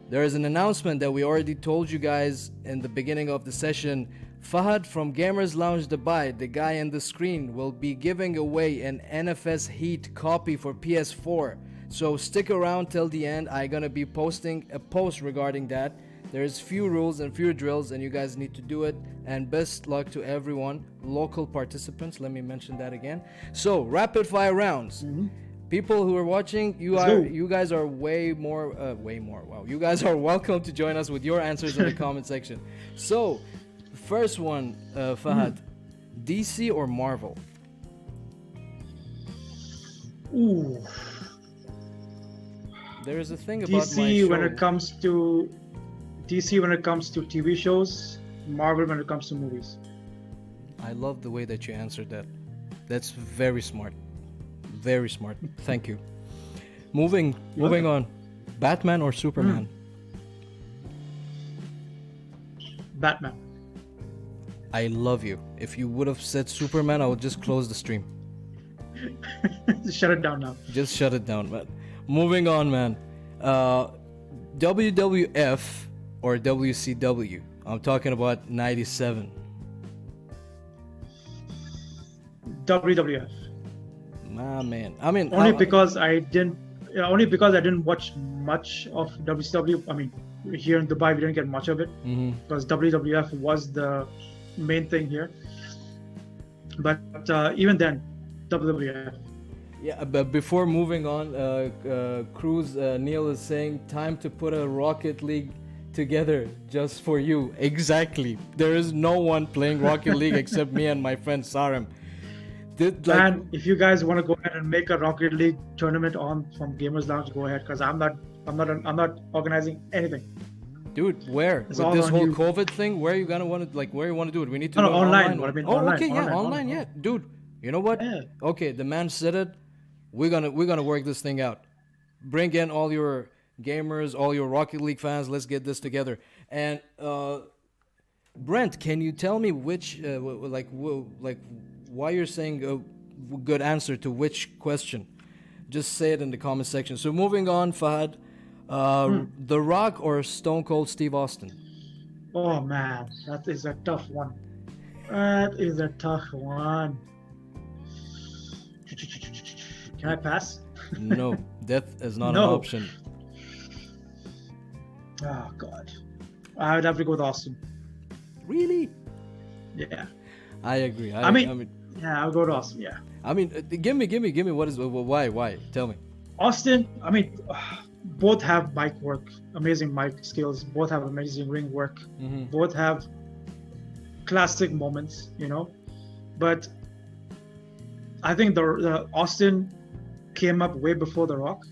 there is an announcement that we already told you guys in the beginning of the session. Fahad from Gamers Lounge Dubai, the guy on the screen, will be giving away an NFS Heat copy for PS4. So stick around till the end. I'm gonna be posting a post regarding that. There's few rules and few drills, and you guys need to do it. And best luck to everyone, local participants. Let me mention that again. So rapid fire rounds. People who are watching, you guys are way more. Wow, you guys are welcome to join us with your answers in the comment section. So, first one, Fahad, DC or Marvel? Ooh. There is a thing about DC my show. when it comes to DC when it comes to TV shows, Marvel when it comes to movies. I love the way that you answered that. That's very smart. Very smart. Thank you. Moving on. Batman or Superman? Batman. I love you. If you would have said Superman, I would just close the stream. Shut it down now. Just shut it down, man. Moving on, man. WWF or WCW? I'm talking about 97. WWF. My man. I mean, only because I didn't watch much of WCW. I mean, here in Dubai we didn't get much of it because WWF was the main thing here. But even then, WWF. Yeah, but before moving on, Cruz Neil is saying time to put a Rocket League together just for you. Exactly. There is no one playing Rocket League except me and my friend Sarim. And if you guys want to go ahead and make a Rocket League tournament from Gamers Lounge, go ahead, because I'm not organizing anything. Dude, where? It's with this whole you. COVID thing, where you gonna want to where you want to do it? We need to do it online. online. Online. Okay, yeah, online, yeah, dude. You know what? Yeah. Okay, the man said it. We're gonna work this thing out. Bring in all your gamers, all your Rocket League fans. Let's get this together. And Brent, can you tell me which why you're saying a good answer to which question? Just say it in the comment section. So moving on, Fahad, The Rock or Stone Cold Steve Austin? Oh man, that is a tough one. That is a tough one. Can I pass? No, death is not No. an option. Oh god, I would have to go with Austin. Really? Yeah. I agree. I mean, yeah, I'll go to Austin. Yeah. I mean, give me what is why? Tell me. Austin. I mean, both have mic work, amazing mic skills. Both have amazing ring work. Both have classic moments, But I think the Austin came up way before The Rock.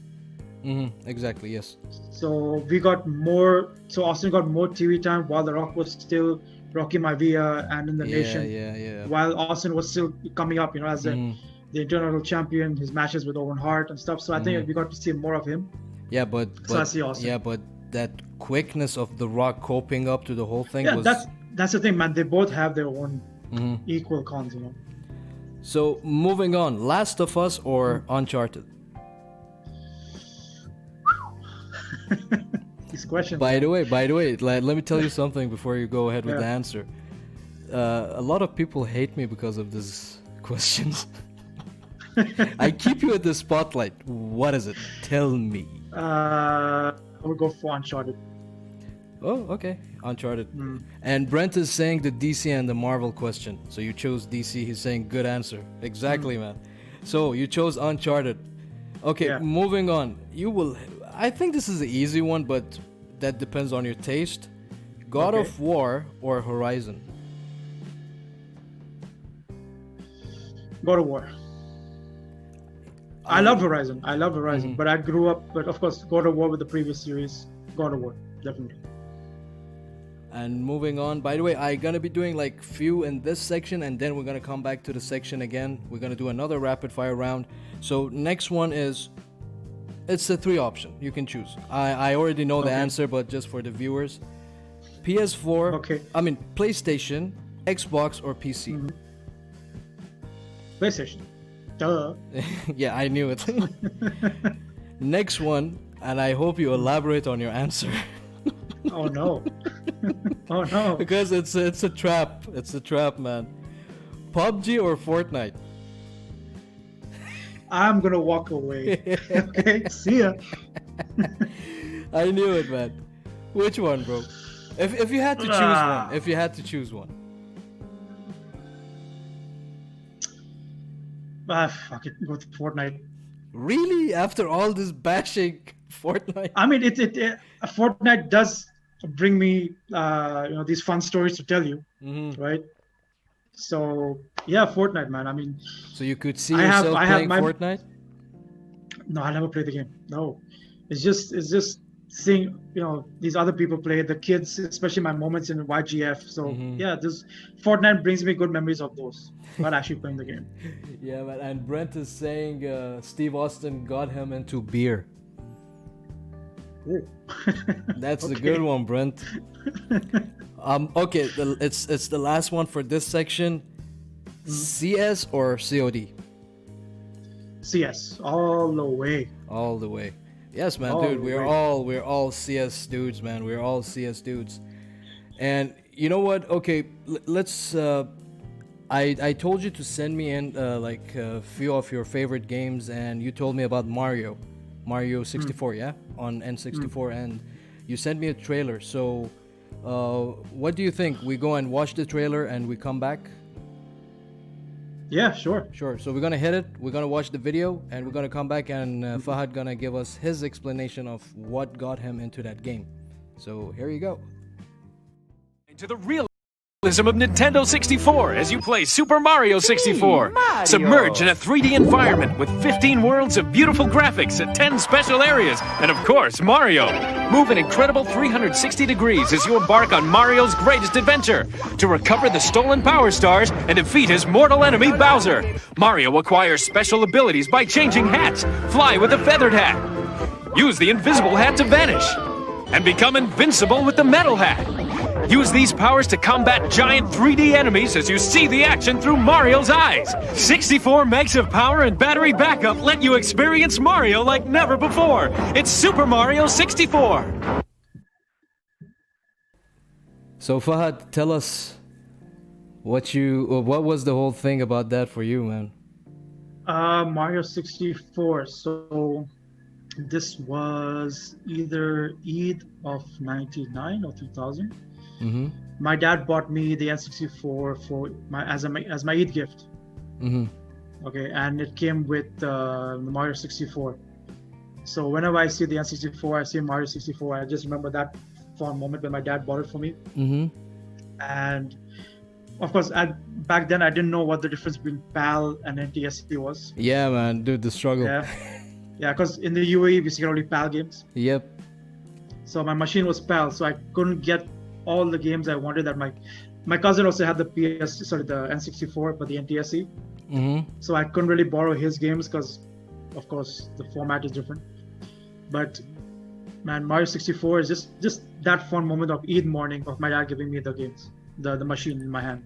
Exactly. Yes. So we got more. So Austin got more TV time while The Rock was still Rocky Maivia and in the Nation. Yeah. While Austin was still coming up, as the international champion, his matches with Owen Hart and stuff. So I think we got to see more of him. Yeah, but I see Austin. Yeah, but that quickness of The Rock coping up to the whole thing was. That's the thing, man. They both have their own equal cons, So moving on, Last of Us or Uncharted? These questions. By the way, let me tell you something before you go ahead with the answer. A lot of people hate me because of these questions. I keep you at the spotlight. What is it? Tell me. I would go for Uncharted. Oh, okay. Uncharted. And Brent is saying the DC and the Marvel question. So you chose DC. He's saying good answer. Exactly, man. So you chose Uncharted. Okay, moving on. I think this is an easy one, but that depends on your taste. God of War or Horizon? God of War. I love Horizon. But I grew up, but of course, God of War with the previous series. God of War, definitely. And moving on, by the way, I'm gonna be doing like few in this section, and then we're gonna come back to the section again. We're gonna do another rapid fire round. So next one is, it's a 3 option. You can choose. I already know the answer, but just for the viewers, PS4. I mean PlayStation, Xbox, or PC. PlayStation. Duh. Yeah, I knew it. Next one, and I hope you elaborate on your answer. Oh no. Oh no. Because it's a trap. It's a trap, man. PUBG or Fortnite? I'm gonna walk away. Okay, see ya. I knew it, man. Which one, bro? If you had to choose one, if you had to choose one. Fuck it, go to Fortnite. Really? After all this bashing Fortnite? I mean, Fortnite does bring me, these fun stories to tell you, right? So yeah, Fortnite, man. I mean, so you could see yourself playing Fortnite? No, I never played the game. No, it's just seeing these other people play, the kids, especially my moments in YGF. So yeah, this Fortnite brings me good memories of those, not actually playing the game. Yeah, man. And Brent is saying Steve Austin got him into beer. Ooh. That's the good one, Brent. Okay, it's the last one for this section. CS or COD? CS all the way. All the way. Yes, man, dude. We're all CS dudes, man. We're all CS dudes. And you know what? Okay, let's. I told you to send me in like a few of your favorite games, and you told me about Mario 64, yeah, on N64, and you sent me a trailer. So, what do you think? We go and watch the trailer, and we come back. Yeah, sure. Sure. So we're gonna hit it. We're gonna watch the video, and we're gonna come back, and Fahad gonna give us his explanation of what got him into that game. So here you go. To the realism of Nintendo 64 as you play Super Mario 64. Submerge in a 3D environment with 15 worlds of beautiful graphics and 10 special areas, and of course, Mario. Move an incredible 360 degrees as you embark on Mario's greatest adventure to recover the stolen Power Stars and defeat his mortal enemy Bowser. Mario acquires special abilities by changing hats, fly with a feathered hat, use the invisible hat to vanish, and become invincible with the metal hat. Use these powers to combat giant 3D enemies as you see the action through Mario's eyes. 64 megs of power and battery backup let you experience Mario like never before. It's Super Mario 64. So Fahad, tell us what was the whole thing about that for you, man? Mario 64. So this was either Eid of 99 or 2000. My dad bought me the N64 for as my Eid gift. Okay, and it came with the Mario 64. So whenever I see the N64, I see Mario 64. I just remember that fond moment when my dad bought it for me. And of course, back then I didn't know what the difference between PAL and NTSC was. Yeah, man, dude, the struggle. Yeah, because in the UAE we get only PAL games. Yep. So my machine was PAL, so I couldn't get all the games I wanted. That my cousin also had the N64, but the NTSC. So I couldn't really borrow his games because, of course, the format is different. But man, Mario 64 is just that fun moment of Eid morning of my dad giving me the games, the machine in my hand.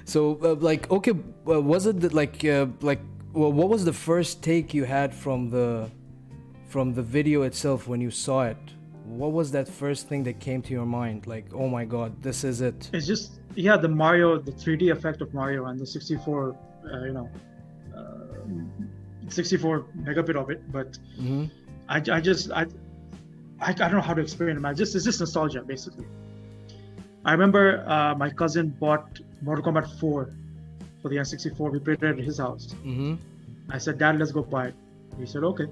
So okay, was it what was the first take you had from the video itself when you saw it? What was that first thing that came to your mind? Like, oh my god, this is it. It's just, yeah, the 3D effect of Mario and the 64, 64 megabit of it. But I don't know how to explain it, man. It's just nostalgia, basically. I remember my cousin bought Mortal Kombat 4 for the N64. We played it at his house. I said, Dad, let's go buy it. He said, okay.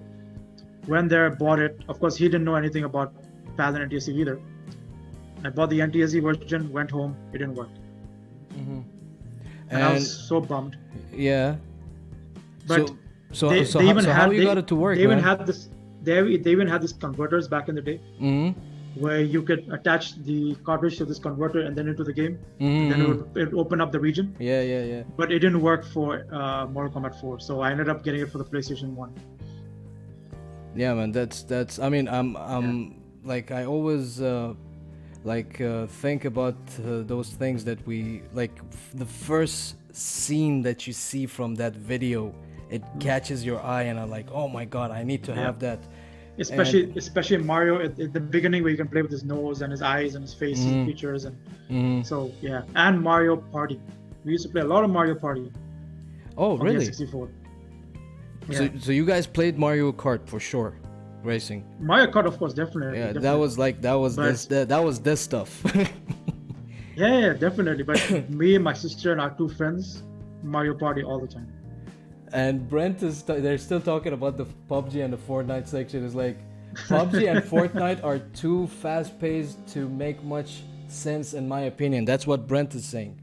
Went there, bought it. Of course, he didn't know anything about PAL and NTSC either. I bought the NTSC version, went home, it didn't work. And I was so bummed. Yeah. But how you got it to work? They even had this. They even had these converters back in the day, where you could attach the cartridge to this converter and then into the game. And then it would open up the region. Yeah. But it didn't work for Mortal Kombat 4, so I ended up getting it for the PlayStation 1. Yeah, man, that's. I mean, like I always think about those things that we like. The first scene that you see from that video, it catches your eye, and I'm like, oh my god, I need to have that. Especially Mario at the beginning, where you can play with his nose and his eyes and his face features, and so yeah, and Mario Party. We used to play a lot of Mario Party. Oh, on the really? N64. So you guys played Mario Kart for sure, racing. Mario Kart, of course, definitely. Yeah, definitely. that was this stuff. Yeah, definitely. But me, my sister, and our two friends, Mario Party all the time. And Brent is they're still talking about the PUBG and the Fortnite section. It's like PUBG and Fortnite are too fast-paced to make much sense, in my opinion. That's what Brent is saying.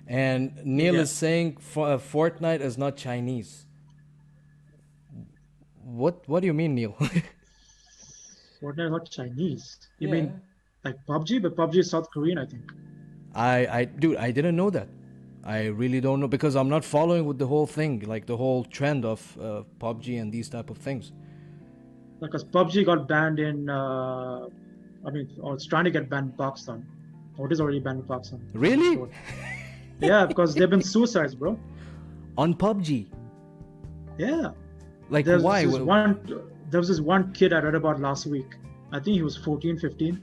And Neil is saying Fortnite is not Chinese. What do you mean, Neil? Fortnite is not Chinese. You mean like PUBG? But PUBG is South Korean, I think. Dude, I didn't know that. I really don't know because I'm not following with the whole thing, like the whole trend of PUBG and these type of things. Because PUBG got banned in, or it's trying to get banned in Pakistan. Or it is already banned in Pakistan. Really? Yeah, because there have been suicides, bro. On PUBG? Yeah. Like, why? There was this one kid I read about last week. I think he was 14, 15.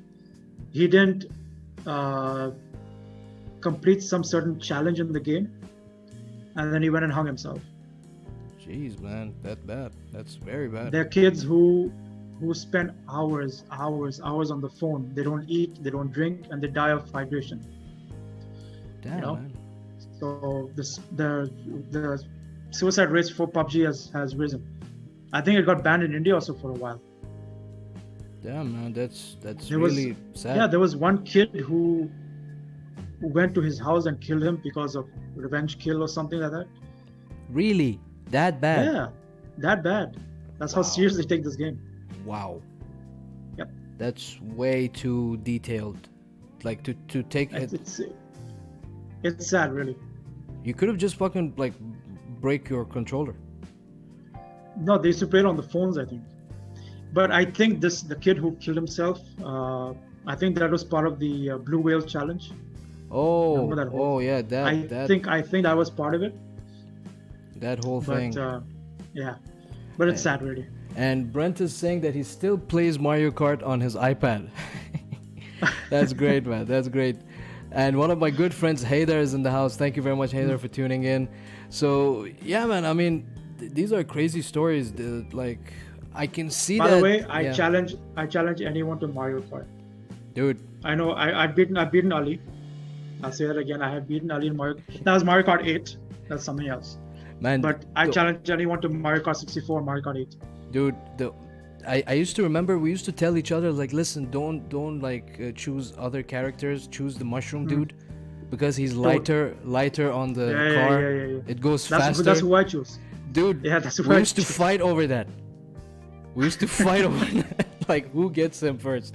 He didn't complete some certain challenge in the game, and then he went and hung himself. Jeez, man, that's bad. That's very bad. There are kids who spend hours on the phone. They don't eat, they don't drink, and they die of hydration. Damn, man. So the suicide rate for PUBG has risen. I think it got banned in India also for a while. Damn, man, that's really sad. Yeah, there was one kid who went to his house and killed him because of revenge kill or something like that. Really? That bad? Yeah, that bad. That's how serious they take this game. Wow. Yep. That's way too detailed. Like to take it. It's sad, really. You could have just fucking like break your controller. No, they used to play it on the phones, I think. But I think the kid who killed himself, I think that was part of the Blue Whale Challenge. Yeah, I think that was part of it. That whole thing. Yeah, but it's sad, really. And Brent is saying that he still plays Mario Kart on his iPad. That's great, man. That's great. And one of my good friends, Haydar, is in the house. Thank you very much, Haydar, for tuning in. So yeah, man. I mean, these are crazy stories. Like, I can see that. By the way, I challenge anyone to Mario Kart. Dude, I know I've beaten Ali. I'll say that again. I have beaten Ali in Mario. That was Mario Kart 8. That's something else. Man, but I challenge anyone to Mario Kart 64, Mario Kart 8. Dude, I used to remember we used to tell each other like, listen, don't like choose other characters. Choose the mushroom dude, because he's lighter on the car. Yeah. It goes faster. That's who I choose. Dude, we used to fight over that. Like, who gets him first?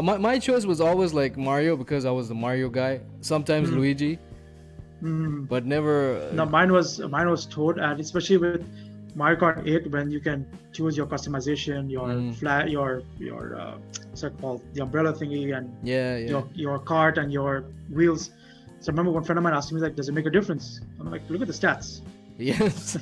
My choice was always like Mario because I was the Mario guy. Sometimes Luigi, but never. No, mine was Toad, and especially with Mario Kart 8 when you can choose your customization, your flat, your what's it called, the umbrella thingy, and your cart and your wheels. So I remember one friend of mine asked me like, "Does it make a difference?" I'm like, "Look at the stats." Yes.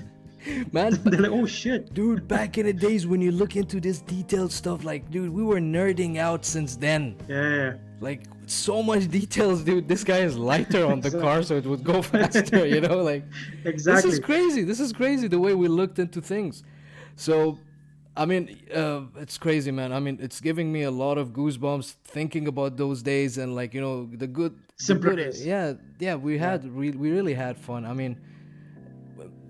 Man, they're like, "Oh shit, dude!" Back in the days when you look into this detailed stuff, like, dude, we were nerding out since then. Yeah. Like, so much details, dude. This guy is lighter on the car, so it would go faster. You know, like, exactly. This is crazy. The way we looked into things. So, I mean, it's crazy, man. I mean, it's giving me a lot of goosebumps thinking about those days and, like, you know, the good, simpler days. Yeah. We really had fun. I mean,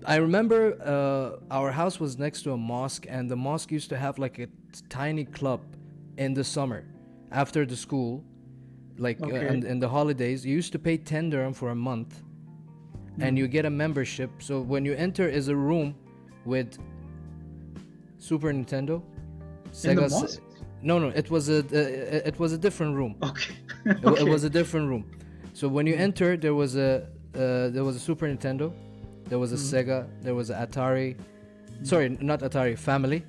I remember our house was next to a mosque, and the mosque used to have like a tiny club in the summer after the school, like in the holidays. You used to pay 10 dirham for a month, and you get a membership. So when you enter is a room with Super Nintendo, Sega. In the mosque? No, it was a different room. Okay. It was a different room. So when you enter, there was a Super Nintendo. There was a Sega, there was an Atari, sorry, not Atari, Family.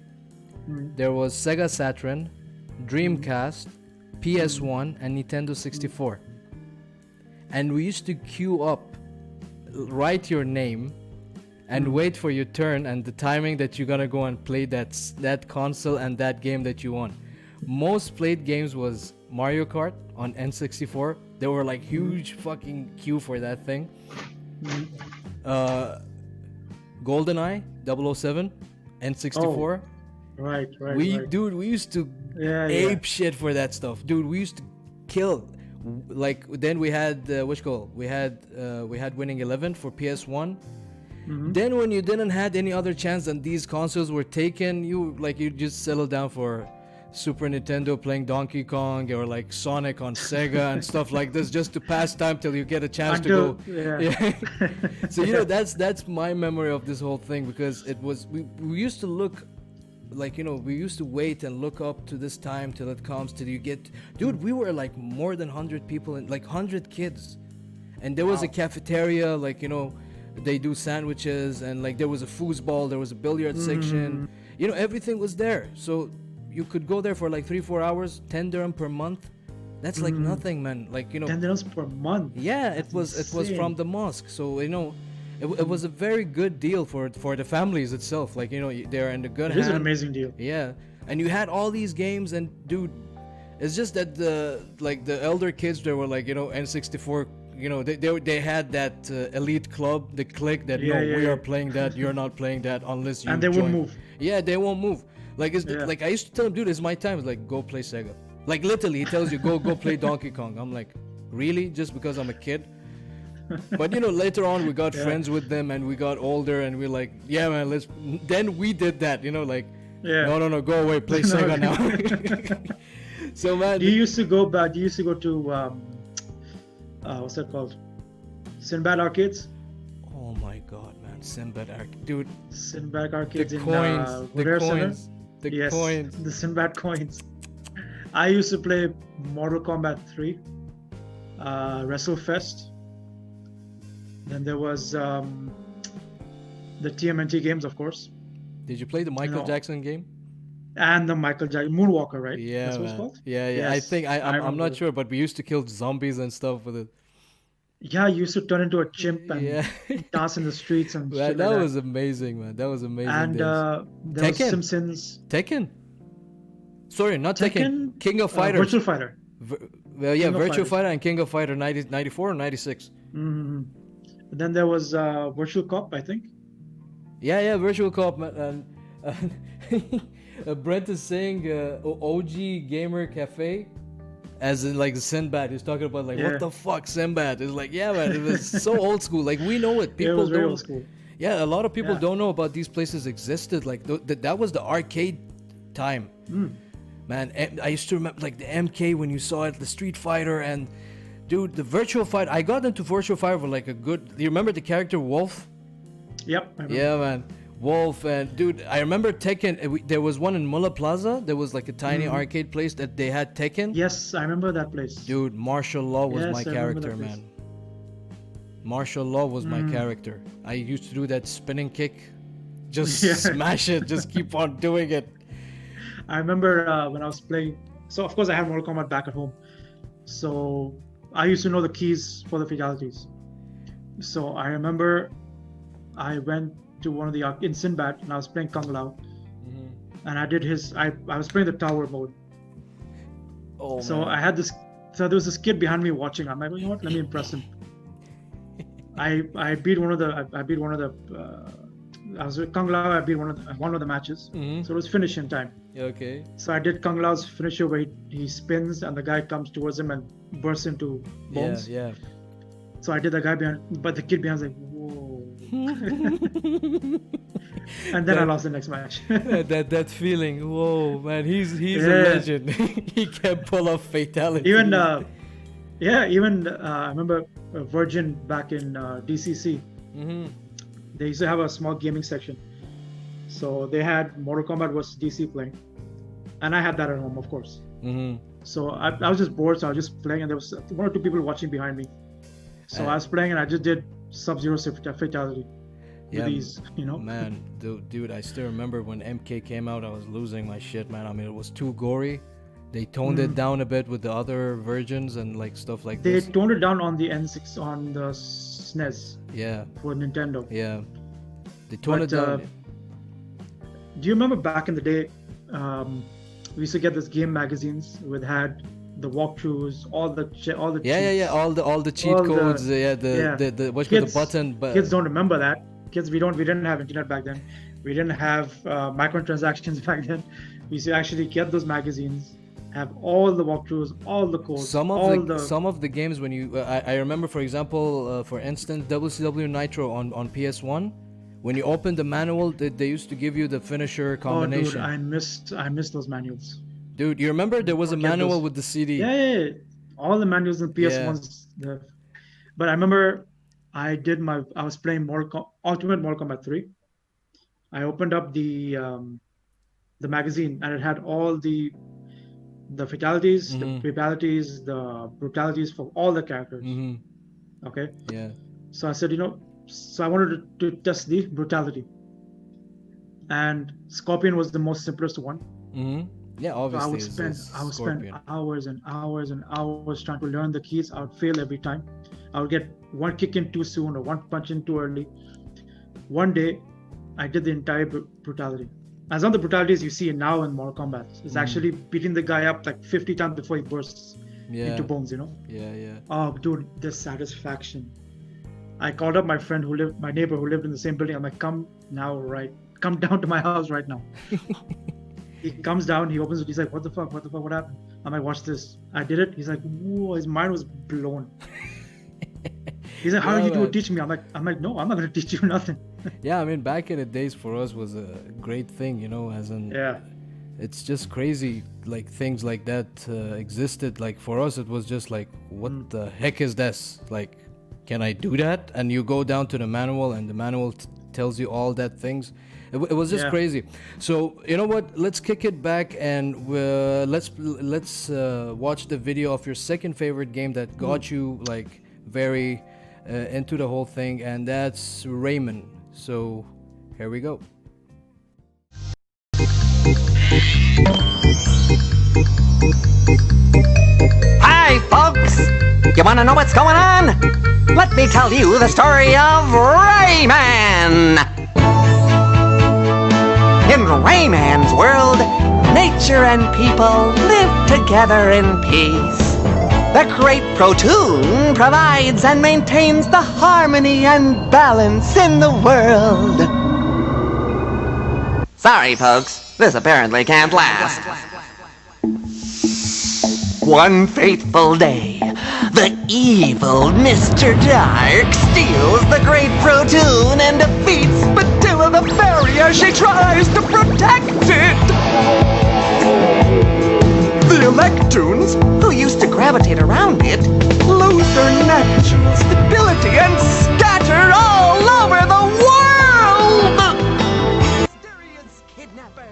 There was Sega Saturn, Dreamcast, PS1, and Nintendo 64. And we used to queue up, write your name, and wait for your turn and the timing that you're gonna go and play that console and that game that you want. Most played games was Mario Kart on N64. There were like huge fucking queue for that thing. GoldenEye 007, N64. Right. Dude, we used to ape shit for that stuff. Dude, we used to kill. Like then we had we had Winning 11 for PS1. Then when you didn't had any other chance and these consoles were taken, you just settle down for Super Nintendo playing Donkey Kong or like Sonic on Sega and stuff like this, just to pass time till you get a chance to go. So that's my memory of this whole thing, because it was we used to look like, we used to wait and look up to this time till it comes till you get. Dude, we were like more than 100 people and like 100 kids, and there was a cafeteria, like they do sandwiches, and like there was a foosball, there was a billiard section, everything was there. So you could go there for like 3-4 hours, 10 dirham per month. That's like nothing, man. Like 10 dirhams per month. Yeah, it was from the mosque. So it was a very good deal for the families itself. Like they're in the good hands. It is an amazing deal. Yeah, and you had all these games, and dude, it's just that the elder kids, they were like N64. They had that elite club, the clique that we are playing that, you're not playing that unless you. And they won't move. Yeah, they won't move. Like like I used to tell him, dude, it's my time. It's like, go play Sega. Like literally, he tells you go play Donkey Kong. I'm like, really? Just because I'm a kid? But later on we got friends with them, and we got older, and we're like, yeah, man, let's. Then we did that, like, no, go away, play Sega now. So man, you used to go to what's that called? Sinbad arcades. Oh my god, man, Sinbad arcade, dude. Sinbad arcades the in coins, Woodward the Center. coins, the coins, the Sinbad coins. I used to play Mortal Kombat 3, WrestleFest. Then there was the TMNT games, of course. Did you play the Michael Jackson game? And the Michael Jackson Moonwalker, right? Yeah, that's what it's called. Yeah. Yes, I think I'm not sure, but we used to kill zombies and stuff with it. Yeah, you used to turn into a chimp and dance in the streets and shit that like was amazing, man. That was amazing. And there was Simpsons. Tekken. Sorry, not Tekken. King of Fighters. Virtual Fighter. Virtual Fighter and King of Fighter 94 or 96. Mm-hmm. Then there was Virtual Cop, I think. Yeah, Virtual Cop. And Brent is saying OG Gamer Cafe, as in like Sinbad. He's talking about like, what the fuck, Sinbad? It's like, yeah, man, it was so old school. Like, we know it. People it was don't. Very old school. Yeah, a lot of people don't know about these places existed. Like that was the arcade time. Man, I used to remember like the MK when you saw it, the Street Fighter, and dude, the Virtual Fighter. I got into Virtual Fighter for like a good. Do you remember the character Wolf? Yep. Yeah, man. Wolf, and dude, I remember Tekken. There was one in Mullah Plaza. There was like a tiny arcade place that they had Tekken. Yes, I remember that place. Dude, Martial Law was my character, man. Martial Law was my character. I used to do that spinning kick. Just smash it. Just keep on doing it. I remember when I was playing. So of course I had Mortal Kombat back at home. So I used to know the keys for the fatalities. So I remember I went to one of the in Sinbad, and I was playing Kung Lao, and I did I was playing the tower mode. Oh, so man. I had this. So there was this kid behind me watching. I'm like, you know what? Let me impress him. I beat one of the. I was with Kung Lao. I beat one of the matches. So it was finishing time. Okay. So I did Kung Lao's finisher where he spins and the guy comes towards him and bursts into bones. Yeah. So I did the guy behind, but the kid behind was like, whoa. And then I lost the next match. that feeling, whoa, man, he's a legend. He can pull off fatality. Even I remember Virgin back in DCC. They used to have a small gaming section. So they had Mortal Kombat vs DC playing, and I had that at home, of course. So I was just bored, so I was just playing, and there was 1 or 2 people watching behind me. So I was playing, and I just did Sub-Zero fatality. Yeah, these, man, dude, I still remember when MK came out, I was losing my shit, man. I mean, it was too gory. They toned it down a bit with the other versions and like stuff like this. They toned it down on the N6 on the SNES. Yeah. For Nintendo. Yeah. They toned it down. Do you remember back in the day, we used to get these game magazines had the walkthroughs, all the cheats. All the cheat codes. The button. But kids don't remember that. kids, we didn't have internet back then. We didn't have microtransactions back then. We used to actually get those magazines, have all the walkthroughs, all the codes, some of the games when you I remember, for example, for instance, WCW Nitro on PS1. When you open the manual, they used to give you the finisher combination. Oh, dude, I missed those manuals. Dude, you remember there was a manual with the CD? Yeah. All the manuals in PS1s. Yeah. But I remember I was playing Ultimate Mortal Kombat 3. I opened up the magazine and it had all the fatalities, the fatalities, the brutalities for all the characters. Okay. Yeah. So I said, so I wanted to test the brutality. And Scorpion was the most simplest one. Yeah, obviously. So I would spend hours and hours and hours trying to learn the keys. I would fail every time. I would get one kick in too soon or one punch in too early. One day, I did the entire brutality. And some of the brutalities you see now in Mortal Kombat is actually beating the guy up like 50 times before he bursts into bones, Yeah. Oh, dude, the satisfaction. I called up my neighbor who lived in the same building. I'm like, come down to my house right now. He comes down, he opens it, he's like, what the fuck, what happened? I'm like, watch this. I did it. He's like, whoa, his mind was blown. He's like, how did you do it? Teach me. I'm like, no, I'm not gonna teach you nothing. Yeah, I mean, back in the days for us was a great thing, as in, it's just crazy, like things like that existed. Like for us, it was just like, what the heck is this? Like, can I do that? And you go down to the manual, and the manual tells you all that things. It was just crazy. So you know what? Let's kick it back and let's watch the video of your second favorite game that got you like very into the whole thing, and that's Rayman. So here we go. Hi, folks! You want to know what's going on? Let me tell you the story of Rayman! In Rayman's world, nature and people live together in peace. The Great Protoon provides and maintains the harmony and balance in the world. Sorry, folks. This apparently can't last. One fateful day, the evil Mr. Dark steals the Great Protoon and defeats Spatilla the Fairy as she tries to protect it. The Electoons, who used to gravitate around it, lose their natural stability and scatter all over the world! Mysterious kidnapper.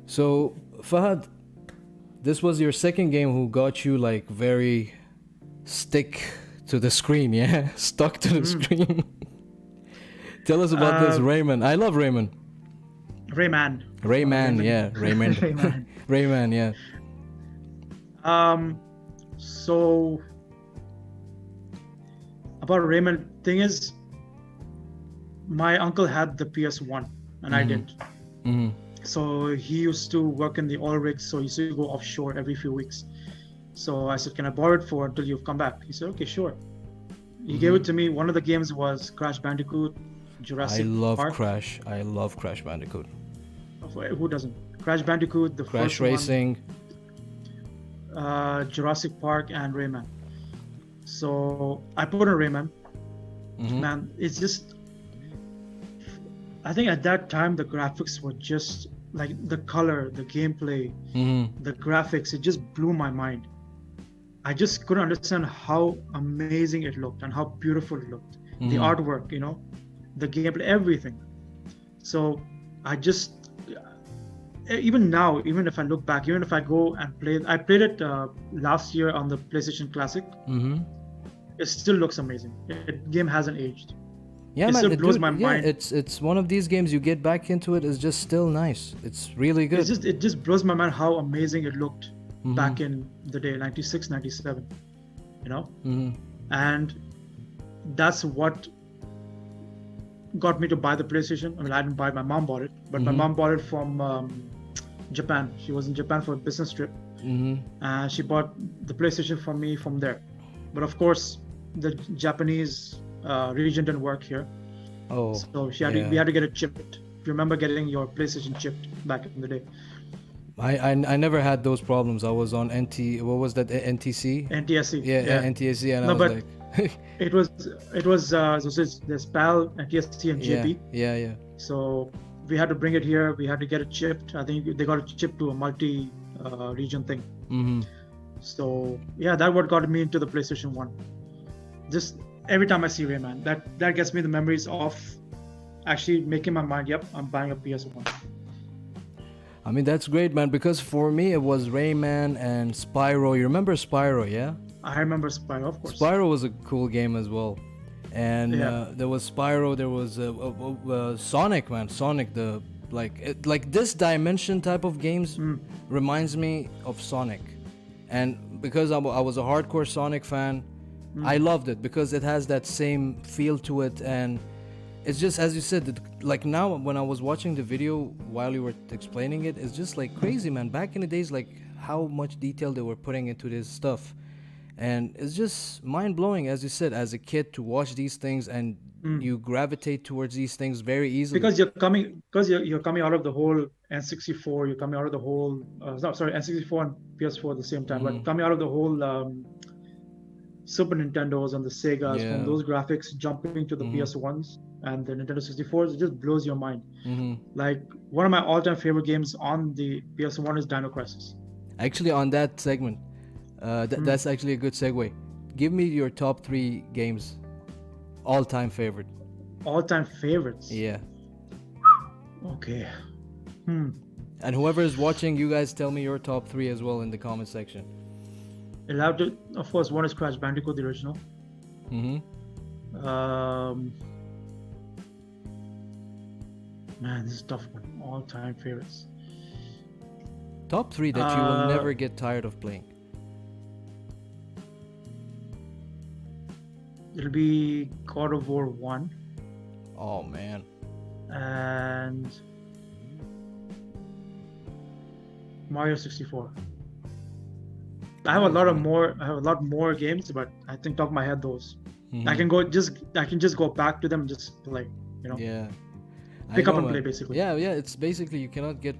So, Fahad, this was your second game who got you like very stick to the screen, yeah? Stuck to the screen. Tell us about this Rayman. I love Rayman. Rayman, yeah. Rayman. Rayman, yeah. So about Rayman, thing is, my uncle had the PS1 and I didn't. So he used to work in the oil rigs, so he used to go offshore every few weeks. So I said, can I borrow it for until you've come back? He said, okay, sure. He gave it to me. One of the games was Crash Bandicoot, Jurassic Park. I love Crash Bandicoot. Who doesn't? Crash Bandicoot, the Crash first Racing, Jurassic Park, and Rayman. So I put on Rayman. Man, it's just, I think at that time the graphics were just like the color, the gameplay, the graphics, it just blew my mind. I just couldn't understand how amazing it looked and how beautiful it looked. The artwork, the gameplay, everything. So I just, even now, even if I look back, even if I go and play, I played it last year on the PlayStation Classic. It still looks amazing. The game hasn't aged. Yeah, it man, still blows my mind. It's one of these games you get back into it, is just still nice. It's really good. It just blows my mind how amazing it looked back in the day, 96, 97, and that's what got me to buy the PlayStation. I mean, I didn't buy it, my mom bought it, but my mom bought it from Japan. She was in Japan for a business trip. And she bought the PlayStation for me from there. But of course, the Japanese region didn't work here. Oh. So we had to get it chipped. If you remember getting your PlayStation chipped back in the day. I never had those problems. I was on what was that, NTC? NTSC. Yeah, NTSC, and I was like... it was there's PAL, NTSC, and JP. Yeah. So we had to bring it here. We had to get it chipped. I think they got it chipped to a multi region thing. So yeah, that what got me into the PlayStation 1. Just every time I see Rayman, that gets me the memories of actually making my mind, yep, I'm buying a PS1. I mean, that's great, man, because for me it was Rayman and Spyro. You remember Spyro, yeah? I remember Spyro, of course. Spyro was a cool game as well. And there was Spyro, there was Sonic, man. Sonic, like this dimension type of games reminds me of Sonic. And because I was a hardcore Sonic fan, I loved it because it has that same feel to it. And it's just, as you said, like now when I was watching the video while you were explaining it, it's just like crazy, man. Back in the days, like how much detail they were putting into this stuff. And it's just mind-blowing, as you said, as a kid to watch these things, and you gravitate towards these things very easily. Because you're coming out of the whole N64, you're coming out of the whole N64 and PS4 at the same time, but coming out of the whole Super Nintendos and the Segas, from those graphics jumping to the PS1s and the Nintendo 64s, it just blows your mind. Like one of my all-time favorite games on the PS1 is Dino Crisis. Actually, on that segment, that's actually a good segue. Give me your top 3 games, all-time favorite. All-time favorites? Yeah. Okay. And whoever is watching, you guys tell me your top 3 as well in the comment section. Of course, one is Crash Bandicoot, the original. Man, this is a tough one. All-time favorites. Top 3 that you will never get tired of playing. It'll be God of War 1. Oh man. And Mario 64. I have a lot more games, but I think top of my head those. I can just go back to them and just play, Yeah. Pick up and play, basically. Yeah, it's basically you cannot get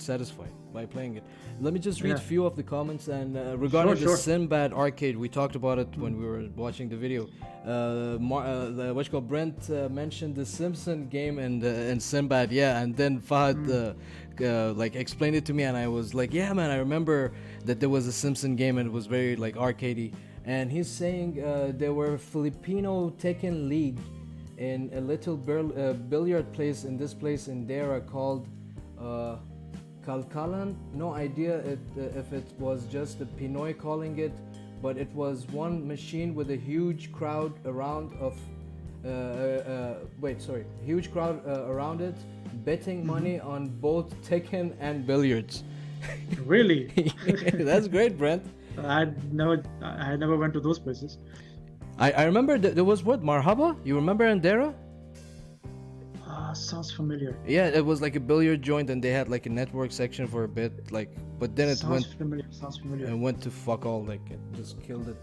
satisfied by playing it. Let me just read a few of the comments, and regarding the Sinbad arcade, we talked about it when we were watching the video. Brent mentioned the Simpson game and Sinbad, and then Fahad explained it to me, and I was like, yeah, man, I remember that there was a Simpson game and it was very like arcadey. And he's saying there were Filipino Tekken League in a little billiard place in this place in Dera called Kalkalan. No idea if it was just the Pinoy calling it, but it was one machine with a huge crowd around around it, betting money on both Tekken and billiards. Really? That's great, Brent. I never went to those places. I remember there was Marhaba? You remember Andera? Sounds familiar. Yeah, it was like a billiard joint, and they had like a network section for a bit, but then it sounds familiar. And went to fuck all, like it just killed it.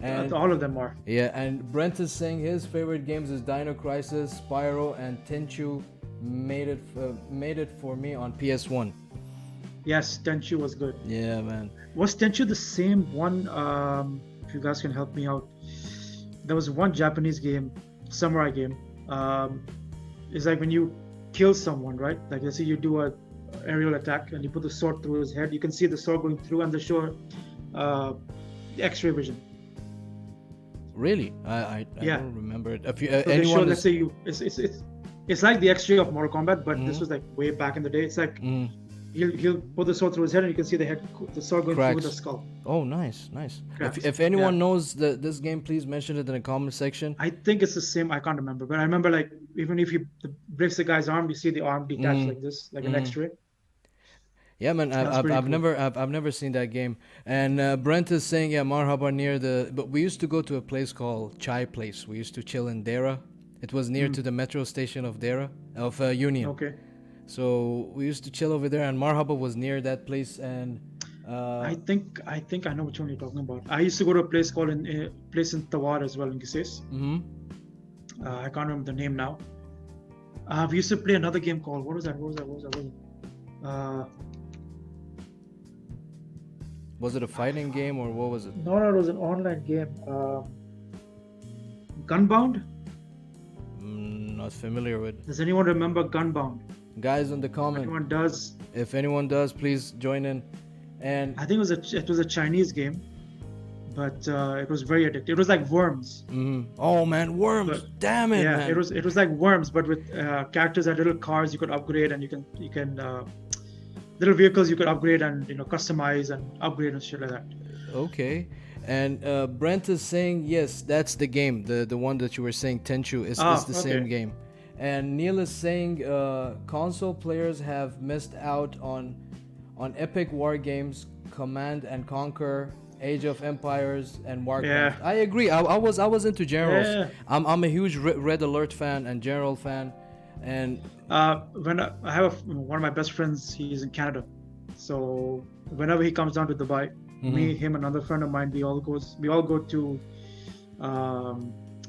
And all of them are. Yeah, and Brent is saying his favorite games is Dino Crisis, Spyro, and Tenchu made it for me on PS1. Yes, Tenchu was good. Yeah, man. Was Tenchu the same one? If you guys can help me out. There was one Japanese game, samurai game. It's like when you kill someone, right? Like let's say you do a aerial attack and you put the sword through his head. You can see the sword going through, and they show X-ray vision. Really? I don't remember it. If you, so anyone let's say it's like the X-ray of Mortal Kombat, but this was like way back in the day. It's like he'll put the sword through his head, and you can see the sword going through the skull. Oh, nice. If anyone knows this game, please mention it in the comment section. I think it's the same. I can't remember, but I remember like even if you breaks the guy's arm, you see the arm detached like this, like an X-ray. Yeah, man, I've never seen that game. And Brent is saying, Marhaba near but we used to go to a place called Chai Place. We used to chill in Dera. It was near to the metro station of Dera, of Union. Okay. So we used to chill over there, and Marhaba was near that place, and I think I know which one you're talking about. I used to go to a place called place in Tawar as well in Gises. I can't remember the name now. We used to play another game called what was that? Was it a fighting game or what was it? No, it was an online game. Gunbound? Not familiar with. Does anyone remember Gunbound? Guys in the comment. Anyone does? If anyone does, please join in. And I think it was a Chinese game, but it was very addictive. It was like Worms. Oh man, Worms! Damn it, yeah, man. it was like Worms, but with characters and little cars you could upgrade, and you can little vehicles you could upgrade and customize and upgrade and shit like that. Okay. And Brent is saying yes, that's the game, the one that you were saying, Tenchu is the same game. And Neil is saying console players have missed out on epic war games, Command and Conquer, Age of Empires, and Warcraft. I agree. I was into Generals. Yeah. I'm a huge Red Alert fan and General fan, and when I have one of my best friends, he's in Canada, so whenever he comes down to Dubai, me, him, another friend of mine, we all go to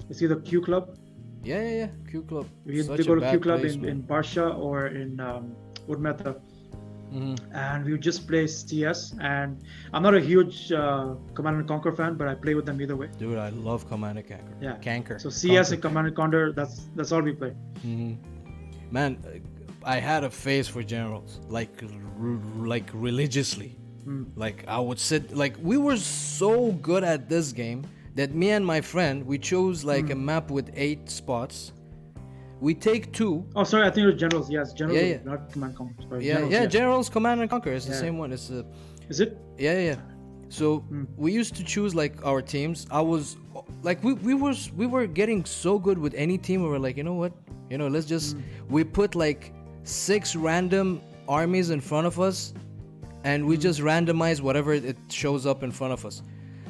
it's either Q Club. Yeah, Q Club. We go to Q Club in Barsha or in Wood Mehta. And we would just play CS. And I'm not a huge Command and Conquer fan, but I play with them either way. Dude, I love Command and Conquer. Yeah, Conquer. So CS and Command and Conquer, that's all we play. Man, I had a face for Generals, like religiously. Like I would sit, like we were so good at this game that me and my friend, we chose like a map with 8 spots. We take 2. Oh, sorry, I think it was Generals. Yes, Generals, Yeah. not Command and Conquer. Sorry, Generals, Generals, Command and Conquer. It's the same one. It's Is it? Yeah. So we used to choose like our teams. I was like, we were getting so good with any team. We were like, you know what? Let's just we put like 6 random armies in front of us, and we just randomize whatever it shows up in front of us.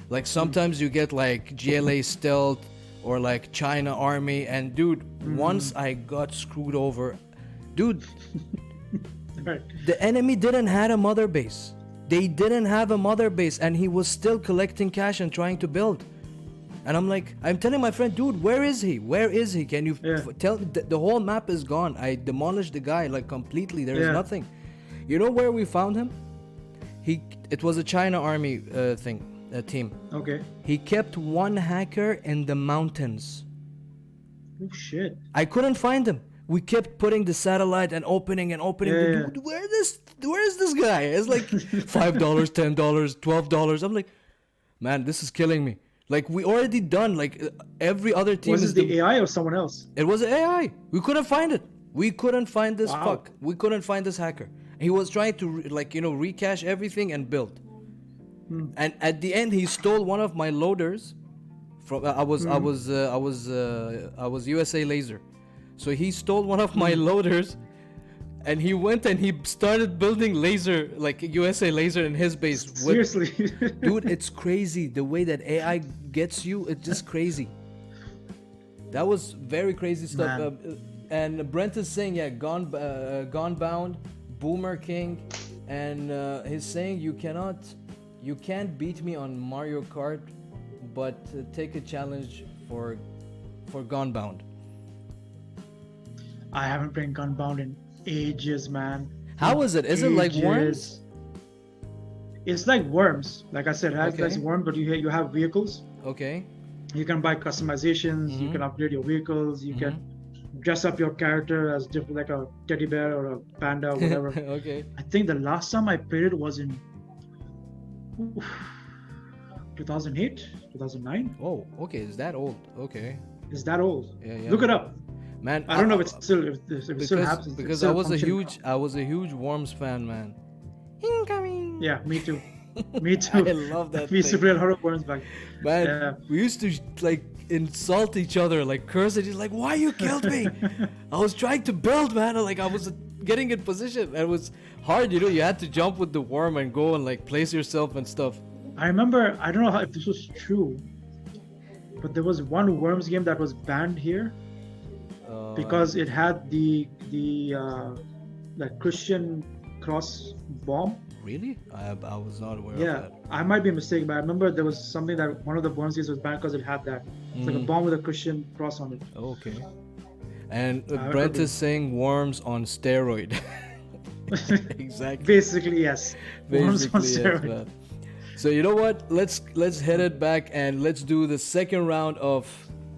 Like sometimes you get like GLA stealth or like China army, and dude, once I got screwed over, dude. Right. The enemy didn't have a mother base. They didn't have a mother base, and he was still collecting cash and trying to build. And I'm telling my friend, dude, where is he? Where is he? Can you tell? The whole map is gone. I demolished the guy like completely. There is nothing. You know where we found him? It was a China army team. Okay. He kept one hacker in the mountains. Oh shit. I couldn't find him. We kept putting the satellite and opening. Dude, where is this guy? It's like $5, $10, $12. I'm like, man, this is killing me. Like we already done like every other team. Was it the AI or someone else? It was AI. We couldn't find it. We couldn't find this fuck. We couldn't find this hacker. He was trying to recache everything and build. And at the end, he stole one of my loaders. From I was USA Laser, so he stole one of my loaders, and he went and he started building laser like USA Laser in his base. Seriously, Dude, it's crazy the way that AI gets you. It's just crazy. That was very crazy stuff. And Brent is saying, Gone Bound, Boomer King, and he's saying you can't beat me on Mario Kart, but take a challenge for Gone Bound. I haven't played Gunbound in ages, man. How is it? Is it like Worms? It's like Worms. Like I said, it has like Worms, but you have vehicles. Okay. You can buy customizations. You can upgrade your vehicles. You can dress up your character as different, like a teddy bear or a panda or whatever. Okay. I think the last time I played it was in 2008, 2009. Oh, okay. Is that old? Okay. Is that old? Yeah. Look it up. Man, I don't know if it still happens. Because I was a huge Worms fan, man. Incoming. Yeah, me too. Me too. I love that. We used to play a lot of Worms back. Man, we used to like insult each other, like curse at each other, like, why you killed me? I was trying to build, man. Like I was getting in position. It was hard, you had to jump with the worm and go and like place yourself and stuff. I remember, I don't know if this was true, but there was one Worms game that was banned here because it had the that Christian cross bomb. Really? I was not aware of Yeah, that. I might be mistaken, but I remember there was something that one of the bonuses was banned because it had that. It's like a bomb with a Christian cross on it. Okay. And I Brent could be- is saying worms on steroid. Exactly. Basically, yes. Worms on Basically, yes, steroids. man. So you know what? Let's head it back and let's do the second round of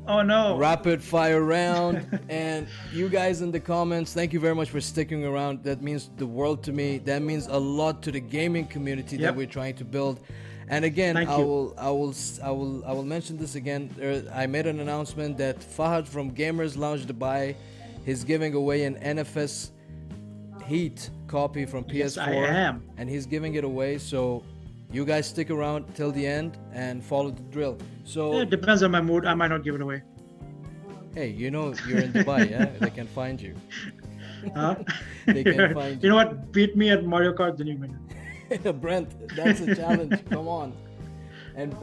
Oh no. rapid fire round. And you guys in the comments, thank you very much for sticking around. That means the world to me. That means a lot to the gaming community that Yep. we're trying to build. And again, Thank I you. will mention this again. I made an announcement that Fahad from Gamers Lounge Dubai is giving away an NFS Heat copy from PS4. Yes, I am. And he's giving it away. So you guys stick around till the end and follow the drill. So Yeah, it depends on my mood. I might not give it away. hey, you know you're in Dubai, yeah? They can find you. Huh? They can find You know what? Beat me at Mario Kart, then you win. Brent, that's a challenge. Come on. And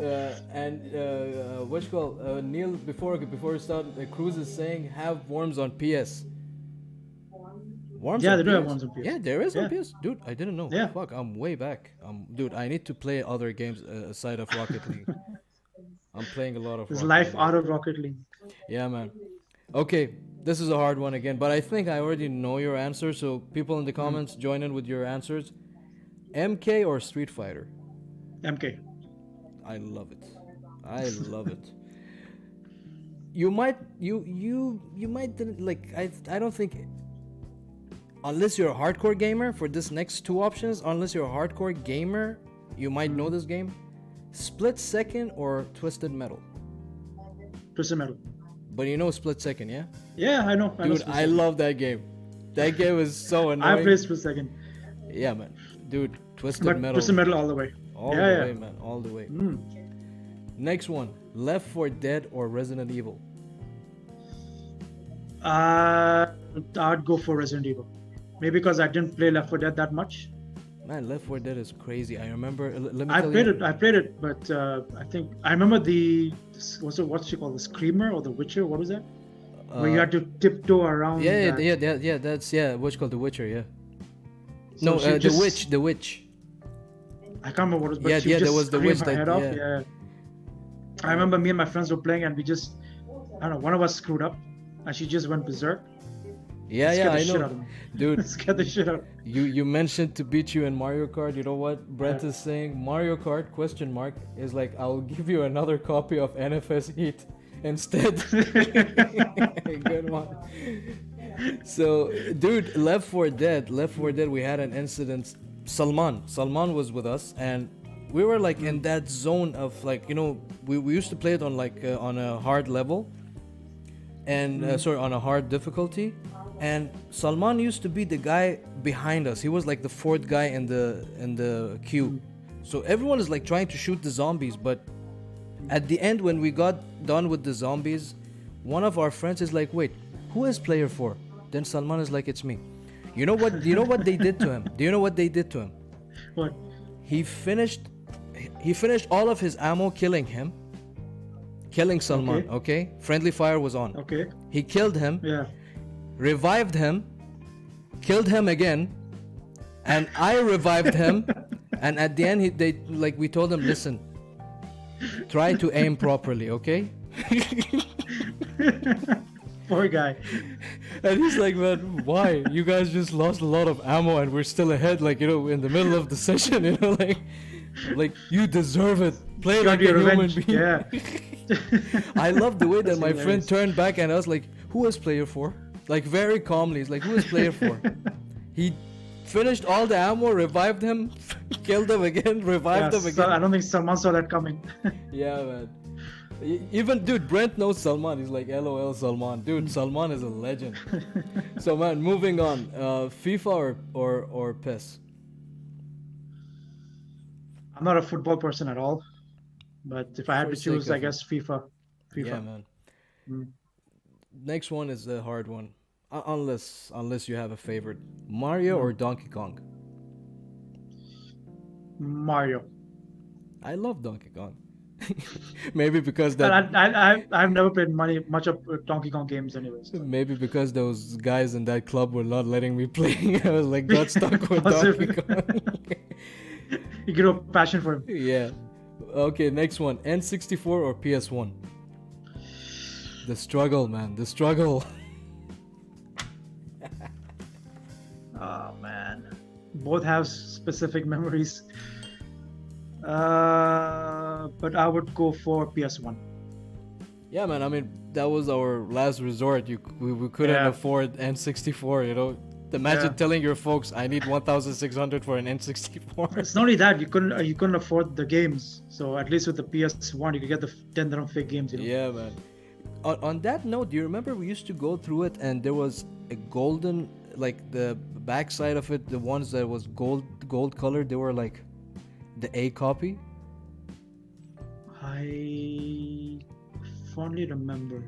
what's called Neil before we start, Cruz is saying have worms on PS. Worms Yeah, on they do have PS? worms on PS. Yeah, there is on Yeah. PS, dude. I didn't know. Yeah. Fuck, I'm way back. Dude, I need to play other games aside of Rocket League. I'm playing a lot of. There's Rocket life League. out of Rocket League. Yeah, man. Okay, this is a hard one again, but I think I already know your answer. So people in the comments, join in with your answers. MK or Street Fighter? MK. I love it. I love it. You might didn't like. I don't think. Unless you're a hardcore gamer, for this next two options, unless you're a hardcore gamer, you might know this game. Split Second or Twisted Metal? Twisted Metal. But you know Split Second, yeah? Yeah, I know. Dude, I love that game. That game is so I annoying. played Split Second. Yeah, man. Dude, Twisted But Metal. Twisted Metal all the way. All Yeah, the yeah. way, man. All the way. Next one. Left 4 Dead or Resident Evil? I'd go for Resident Evil. Maybe because I didn't play Left 4 Dead that much. Man, Left 4 Dead is crazy. I remember. Let me I tell played you. it. I played it, but I think I remember what's she called? The Screamer or the Witcher? What was that? Where you had to tiptoe around. Yeah, that. yeah. That's what's called The Witcher. Yeah. So No, she The just- Witch. The Witch. I can't remember what it was, but Yeah, she yeah, just there was the screamed witch her that- head off. yeah. Yeah. I remember me and my friends were playing, and we just, I don't know, one of us screwed up, and she just went berserk. Yeah, Scared yeah, the I shit know. out of me. Dude, Scared the shit out. you mentioned to beat you in Mario Kart. You know what Brent Yeah. is saying? Mario Kart question mark is like I'll give you another copy of NFS Heat instead. Good one. So, dude, Left 4 Dead. We had an incident. Salman was with us, and we were like in that zone of like, you know, we used to play it on like on a hard level, and sorry, on a hard difficulty. And Salman used to be the guy behind us. He was like the fourth guy in the queue. So everyone is like trying to shoot the zombies, but at the end when we got done with the zombies, one of our friends is like, "Wait, who is player 4?" Then Salman is like, "It's me." You know what? You know what they did to him? Do you know what they did to him? What? He finished all of his ammo killing Salman, okay? Friendly fire was on. Okay. He killed him, Yeah. revived him, killed him again, and I revived him. And at the end, we told him, listen, try to aim properly, okay? Poor guy. And he's like, man, why? You guys just lost a lot of ammo and we're still ahead, like, you know, in the middle of the session, you know, like you deserve it. Play Got like a your human revenge. being. Yeah. I love the way that That's my friend hilarious. turned back and I was like, who is player 4? Like very calmly, he's like, who is player 4? He finished all the ammo, revived him, killed him again, revived Yeah, him again. I don't think Salman saw that coming. Yeah, man. Even dude, Brent knows Salman. He's like, LOL, Salman. Dude, Salman is a legend. So man, moving on. FIFA or PES? I'm not a football person at all, but if I had to For choose, sake I of guess FIFA. Yeah, man. Mm. Next one is a hard one. Unless you have a favorite. Mario or Donkey Kong? Mario. I love Donkey Kong. Maybe because And that. I've never played much of Donkey Kong games anyways. So. Maybe because those guys in that club were not letting me play. I was like got stuck with Donkey Possibly. Kong. You get a passion for him. Yeah. Okay, next one. N64 or PS1? The struggle, man. The struggle. Oh man, both have specific memories. But I would go for PS1. Yeah, man. I mean, that was our last resort. We couldn't Yeah. afford N64. You know, imagine Yeah. telling your folks, "I need 1,600 for an N64." It's not only that you couldn't afford the games. So at least with the PS1, you could get the 10 dirham fake games. You know? Yeah, man. On that note, do you remember we used to go through it and there was a golden, like the backside of it, the ones that was gold colored, they were like the A copy. I fondly remember.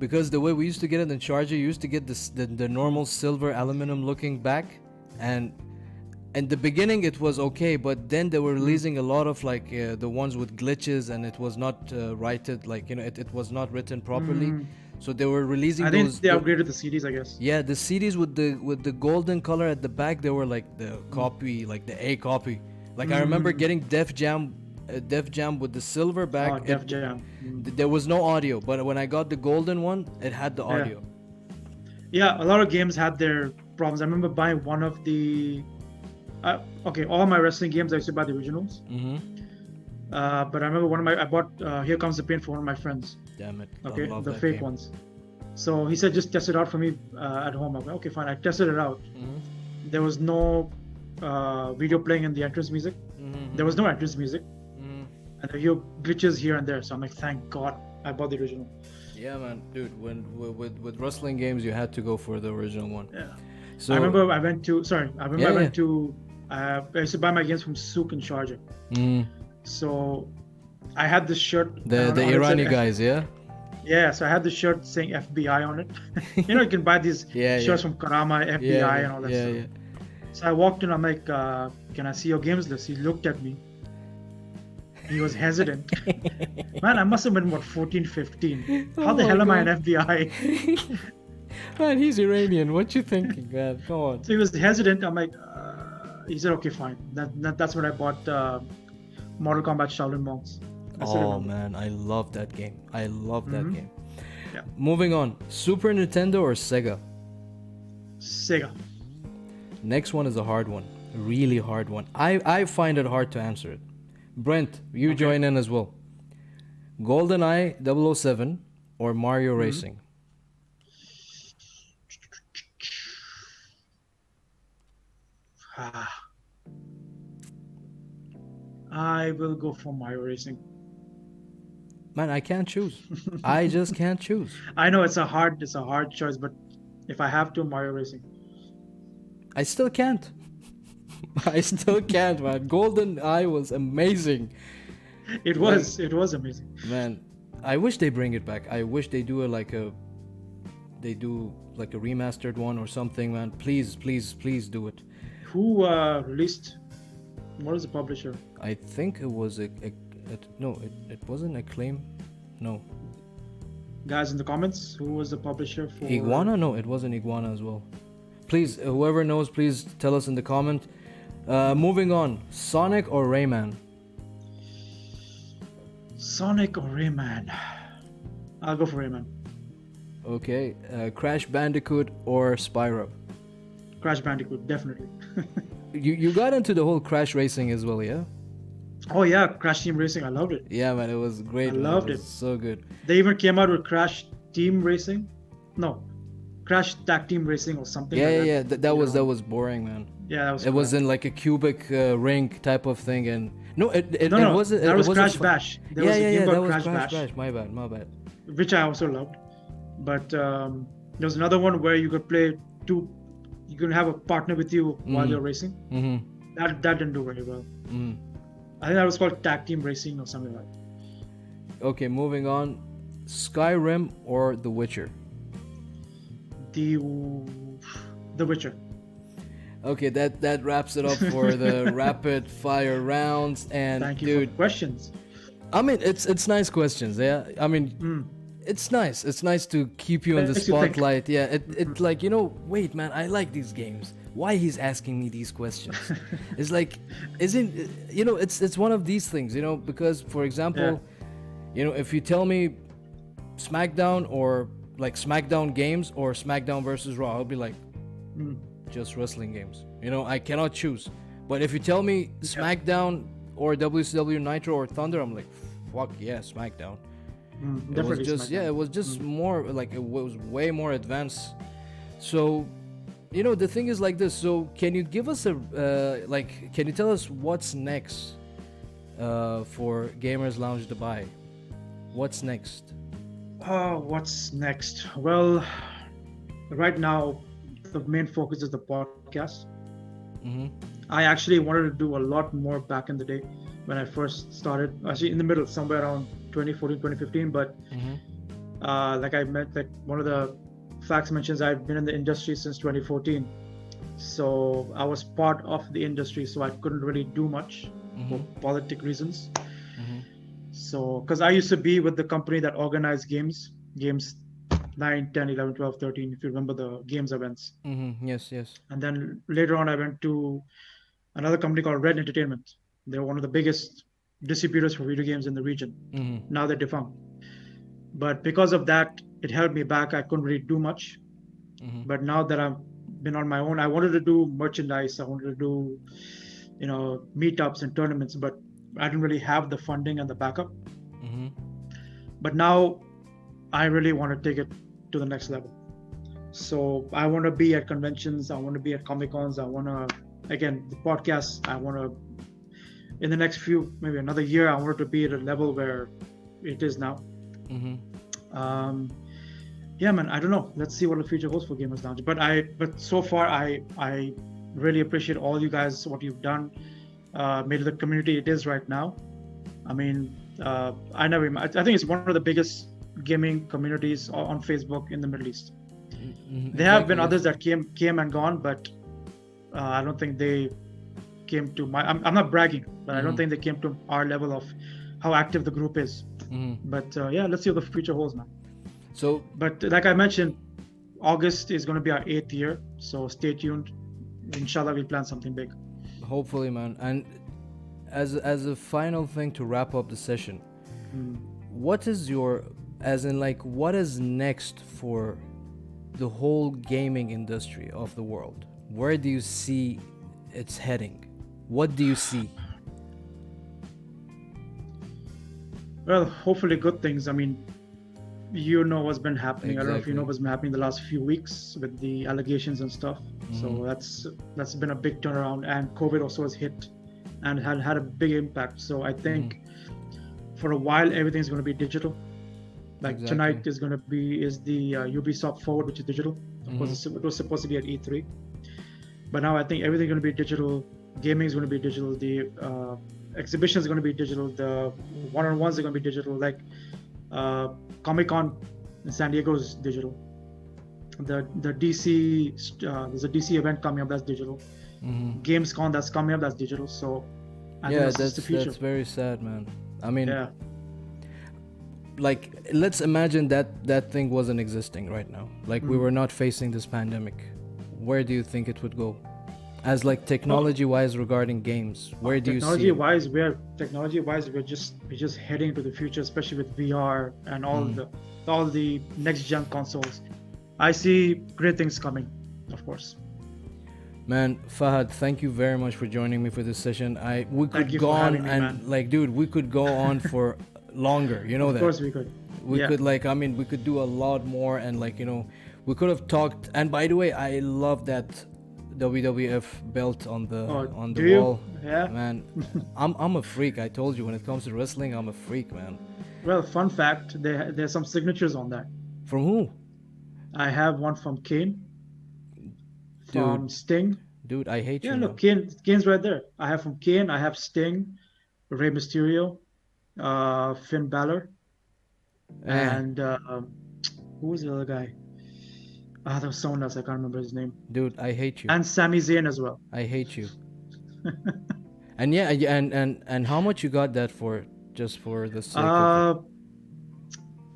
Because the way we used to get it in Charger, you used to get the normal silver aluminum looking back, and in the beginning it was okay, but then they were releasing a lot of like the ones with glitches, and it was not righted, like it was not written properly. So they were releasing I think those. they upgraded the CDs, I guess. Yeah, the CDs with the golden color at the back, they were like the copy, like the A copy. Like I remember getting Def Jam with the silver back. Oh, Def Jam. There was no audio, but when I got the golden one, it had the audio. Yeah, a lot of games had their problems. I remember buying one of the. Okay, all my wrestling games I used to buy the originals. But I remember I bought Here Comes the Pain for one of my friends. Damn it! Okay, I love the that fake game. ones. So he said just test it out for me at home. I'm like, okay, fine. I tested it out. There was no video playing in the entrance music. There was no entrance music. And there were glitches here and there. So I'm like, thank God I bought the original. Yeah, man, dude. With wrestling games, you had to go for the original one. Yeah. So I remember I went to. I used to buy my games from Souk in Sharjah. So I had this shirt. the on it said Irani guys, yeah. Yeah, so I had the shirt saying FBI on it. You can buy these shirts from Karama, FBI, and all that stuff. So I walked in, I'm like, can I see your games list? He looked at me. He was hesitant. Man, I must have been, 14, 15. How the hell am I an FBI? Man, he's Iranian. What you thinking, man? Come on. So he was hesitant. I'm like, he said, okay, fine. That's when I bought Mortal Kombat Shaolin Monks. Oh man, I love that game. I love that game. Yeah. Moving on, Super Nintendo or Sega? Sega. Next one is a hard one, a really hard one. I find it hard to answer it. Brent, you join in as well. GoldenEye 007 or Mario Racing? I will go for Mario Racing. Man, I can't choose. I just can't choose. I know it's a hard choice, but if I have to, Mario Racing. I still can't. I still can't, man. GoldenEye was amazing. It was amazing. Man, I wish they bring it back. I wish they do like a remastered one or something, man. Please do it. Who released? What is the publisher? I think it was it wasn't Acclaim. No. Guys in the comments, who was the publisher for Iguana? No, it wasn't Iguana as well. Please, whoever knows, please tell us in the comment. Moving on, Sonic or Rayman? Sonic or Rayman? I'll go for Rayman. Okay, Crash Bandicoot or Spyro? Crash Bandicoot, definitely. You got into the whole Crash racing as well, yeah? Oh yeah, Crash Team Racing, I loved it. Yeah, man, it was great. I loved it. So good. They even came out with Crash Team Racing. No, Crash Tag Team Racing or something. Yeah. That was boring, man. Yeah, that was. It was in like a cubic ring type of thing, and it wasn't. That was Crash fu- Bash. There yeah, was a yeah, game yeah. called That was Crash Bash. My bad. Which I also loved. But there was another one where you could play two. You could have a partner with you while you're racing. That didn't do very well. I think that was called Tag Team Racing or something like that. Okay, moving on. Skyrim or The Witcher? The Witcher. Okay, that wraps it up for the rapid fire rounds. And Thank you dude, for the questions. I mean, it's nice questions. Yeah, I mean, it's nice. It's nice to keep you in the Makes you think. spotlight. Yeah, it like, wait, man, I like these games. Why he's asking me these questions? It's like, isn't it's one of these things, because for example, if you tell me SmackDown or like SmackDown games or SmackDown versus Raw, I'll be like, just wrestling games. I cannot choose. But if you tell me SmackDown or WCW Nitro or Thunder, I'm like, fuck yeah, SmackDown. It was Definitely just SmackDown. it was just more like, it was way more advanced. So, the thing is like this. So, can you give us can you tell us what's next for Gamers Lounge Dubai? What's next? What's next? Well, right now, the main focus is the podcast. I actually wanted to do a lot more back in the day when I first started, actually in the middle, somewhere around 2014, 2015. But like I meant, like one of the facts mentions, I've been in the industry since 2014. So I was part of the industry, so I couldn't really do much for politic reasons. So, because I used to be with the company that organized games 9, 10, 11, 12, 13, if you remember the games events. Yes, yes. And then later on, I went to another company called Red Entertainment. They're one of the biggest distributors for video games in the region. Now they're defunct. But because of that, it held me back. I couldn't really do much. But now that I've been on my own, I wanted to do merchandise. I wanted to do, meetups and tournaments, but I didn't really have the funding and the backup. But now I really want to take it to the next level. So I want to be at conventions. I want to be at Comic Cons. I want to, again, the podcast, I want to, in the next maybe another year, I want it to be at a level where it is now. Yeah, man, I don't know. Let's see what the future holds for Gamers Lounge. But so far, I really appreciate all you guys, what you've done, made the community it is right now. I mean, I think it's one of the biggest gaming communities on Facebook in the Middle East. There have been others that came and gone, but I don't think they came to I'm not bragging, but I don't think they came to our level of how active the group is. But yeah, let's see what the future holds, man. So, but like I mentioned, August is going to be our 8th year, so stay tuned. Inshallah, we'll plan something big. Hopefully, man. And as a final thing to wrap up the session, what is what is next for the whole gaming industry of the world? Where do you see it's heading? What do you see? Well, hopefully good things. I mean, what's been happening. Exactly. I don't know if you know what's been happening the last few weeks with the allegations and stuff. So that's been a big turnaround, and COVID also has hit and had a big impact. So I think for a while everything's going to be digital. Like tonight is the Ubisoft Forward, which is digital. Of course, it was supposed to be at E3, but now I think everything's going to be digital. Gaming is going to be digital. The exhibitions are going to be digital. The one-on-ones are going to be digital. Like Comic-Con in San Diego is digital. The DC there's a DC event coming up that's digital. Gamescom that's coming up that's digital. So I think that's the future. That's very sad, man. I mean, yeah. Like, let's imagine that thing wasn't existing right now. Like, we were not facing this pandemic. Where do you think it would go? As like technology-wise regarding games, where do you see? Technology-wise, we're just heading to the future, especially with VR and all the next-gen consoles. I see great things coming, of course. Man, Fahad, thank you very much for joining me for this session. We could go on and like, dude, we could go on for longer. You know that. Of course we could. We could we could do a lot more, and we could have talked. And by the way, I love that WWF belt on the wall. Yeah. Man, I'm a freak. I told you, when it comes to wrestling, I'm a freak, man. Well, fun fact, there's some signatures on that. From who? I have one from Kane. From Sting. Dude, I hate you. Yeah, look, Kane's right there. I have from Kane, I have Sting, Rey Mysterio, Finn Balor, and who was the other guy? There was someone else, I can't remember his name. Dude, I hate you. And Sami Zayn as well. I hate you. And yeah, and how much you got that for? just for the sake of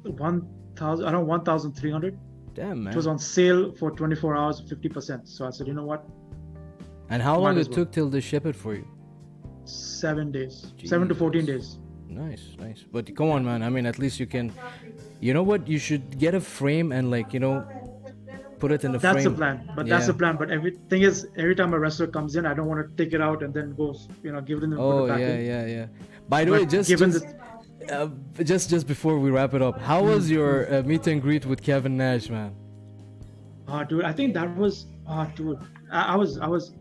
1,000, around 1,300. Damn, man. It was on sale for 24 hours, 50%. So I said, you know what? And how long Might it as well. took till they ship it for you? 7 days, 7 to 14 days. Nice. But come on, man. I mean, at least you can. You know what? You should get a frame and put it in the frame. That's the plan. But that's the plan. But everything is, every time a wrestler comes in, I don't want to take it out and then go, give it in the put it back in. Yeah. By the way, just before we wrap it up, how was your meet and greet with Kevin Nash, man? Dude, I think that was, dude, I was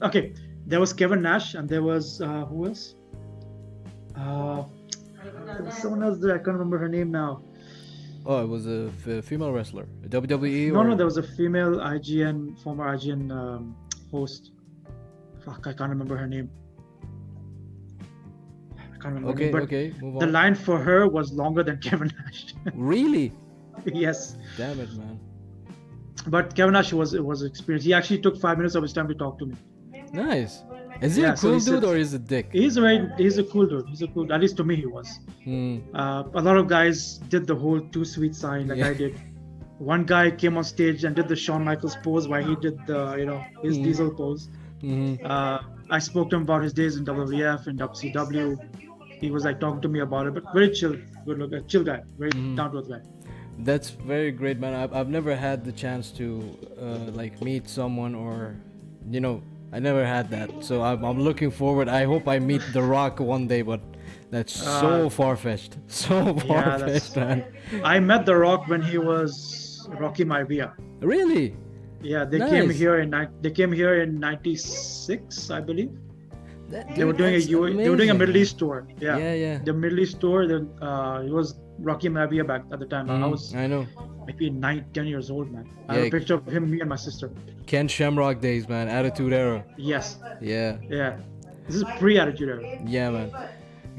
okay. There was Kevin Nash and there was who else? There was someone else there. I can't remember her name now. Oh, it was a female wrestler, a WWE. No, there was a female former IGN host. Fuck, I can't remember her name. Okay, move on. The line for her was longer than Kevin Nash. Really? Yes. Damn it, man. But Kevin Nash was experienced. He actually took 5 minutes of his time to talk to me. Nice. Is he a cool dude or is he a dick? He's a cool dude. At least to me he was. A lot of guys did the whole too sweet sign like I did. One guy came on stage and did the Shawn Michaels pose while he did the his Diesel pose. I spoke to him about his days in WWF and WCW. He was like talking to me about it, but very chill, chill guy, very down to earth guy. That's very great, man. I've never had the chance to meet someone or I never had that, so I'm looking forward. I hope I meet The Rock one day, but that's so far-fetched. So far-fetched, man. I met The Rock when he was Rocky Maivia. Really? Yeah, they came here in '96, I believe. They were doing a Middle East tour. Yeah. The Middle East tour. It was Rocky Maivia back at the time. I know. Maybe 9-10 years old, man. I have a picture of him, me and my sister. Ken Shamrock days, man. Attitude Era. Yes. Yeah. This is pre-Attitude Era. Yeah, man.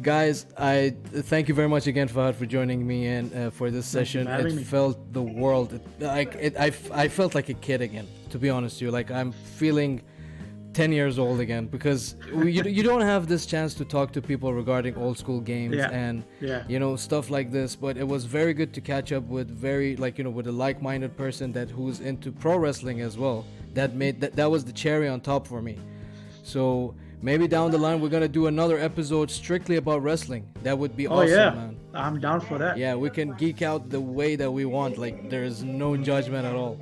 Guys, I thank you very much again, Fahad, for joining me in for this session. It felt the world. I felt like a kid again, to be honest with you. Like I'm feeling 10 years old again because you don't have this chance to talk to people regarding old school games and stuff like this, but it was very good to catch up with with a like-minded person who's into pro wrestling as well. That was the cherry on top for me. So maybe down the line we're gonna do another episode strictly about wrestling. That would be awesome, man. I'm down for that. Yeah, we can geek out the way that we want. Like there's no judgment at all.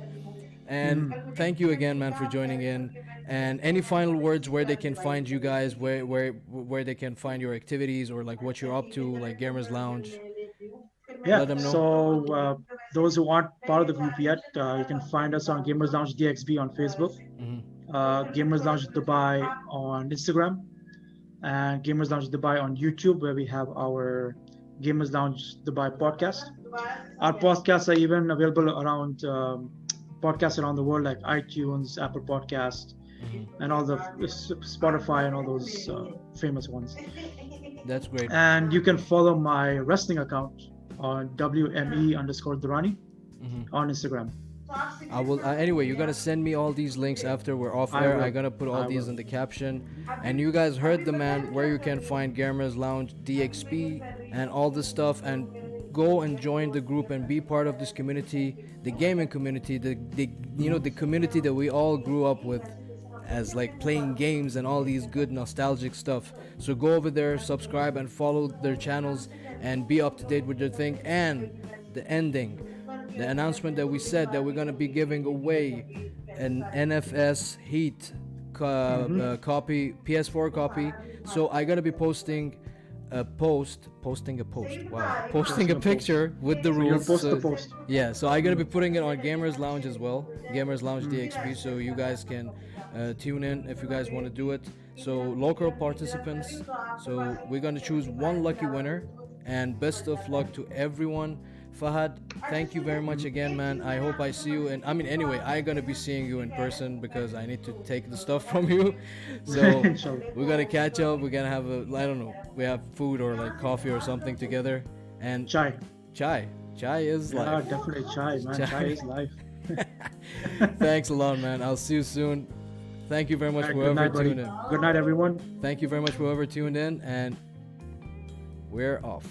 And thank you again, man, for joining in. And any final words where they can find you guys, where they can find your activities or like what you're up to, like Gamers Lounge. Yeah. Let them know. So those who aren't part of the group yet, you can find us on Gamers Lounge DXB on Facebook, Gamers Lounge Dubai on Instagram, and Gamers Lounge Dubai on YouTube, where we have our Gamers Lounge Dubai podcast. Our podcasts are even available around podcasts around the world, like iTunes, Apple Podcasts, and all the Spotify and all those famous ones. That's great. And you can follow my wrestling account on WME_Durrani on Instagram. I will. Anyway, you're gonna send me all these links after we're off air. I'm gonna put all these in the caption. And you guys heard the man where you can find Gamers Lounge DXP and all this stuff. And go and join the group and be part of this community, the gaming community, the community that we all grew up with, as like playing games and all these good nostalgic stuff. So go over there, subscribe and follow their channels and be up to date with their thing. And the announcement that we said that we're gonna be giving away an NFS Heat copy, PS4 copy. So I gotta be posting a picture with the rules. You'll post the post. Yeah, so I'm gonna be putting it on Gamers Lounge as well, Gamers Lounge DXP, so you guys can tune in if you guys want to do it. So local participants, so we're gonna choose one lucky winner, and best of luck to everyone. Fahad, thank you very much again, man. I hope I see you. And anyway, I'm gonna be seeing you in person because I need to take the stuff from you. So we're gonna catch up. We're gonna have we have food or like coffee or something together. And chai is life. Yeah, definitely chai, man. Chai is life. Thanks a lot, man. I'll see you soon. Thank you very much for whoever tuned in. Good night, everyone. Thank you very much for whoever tuned in, and we're off.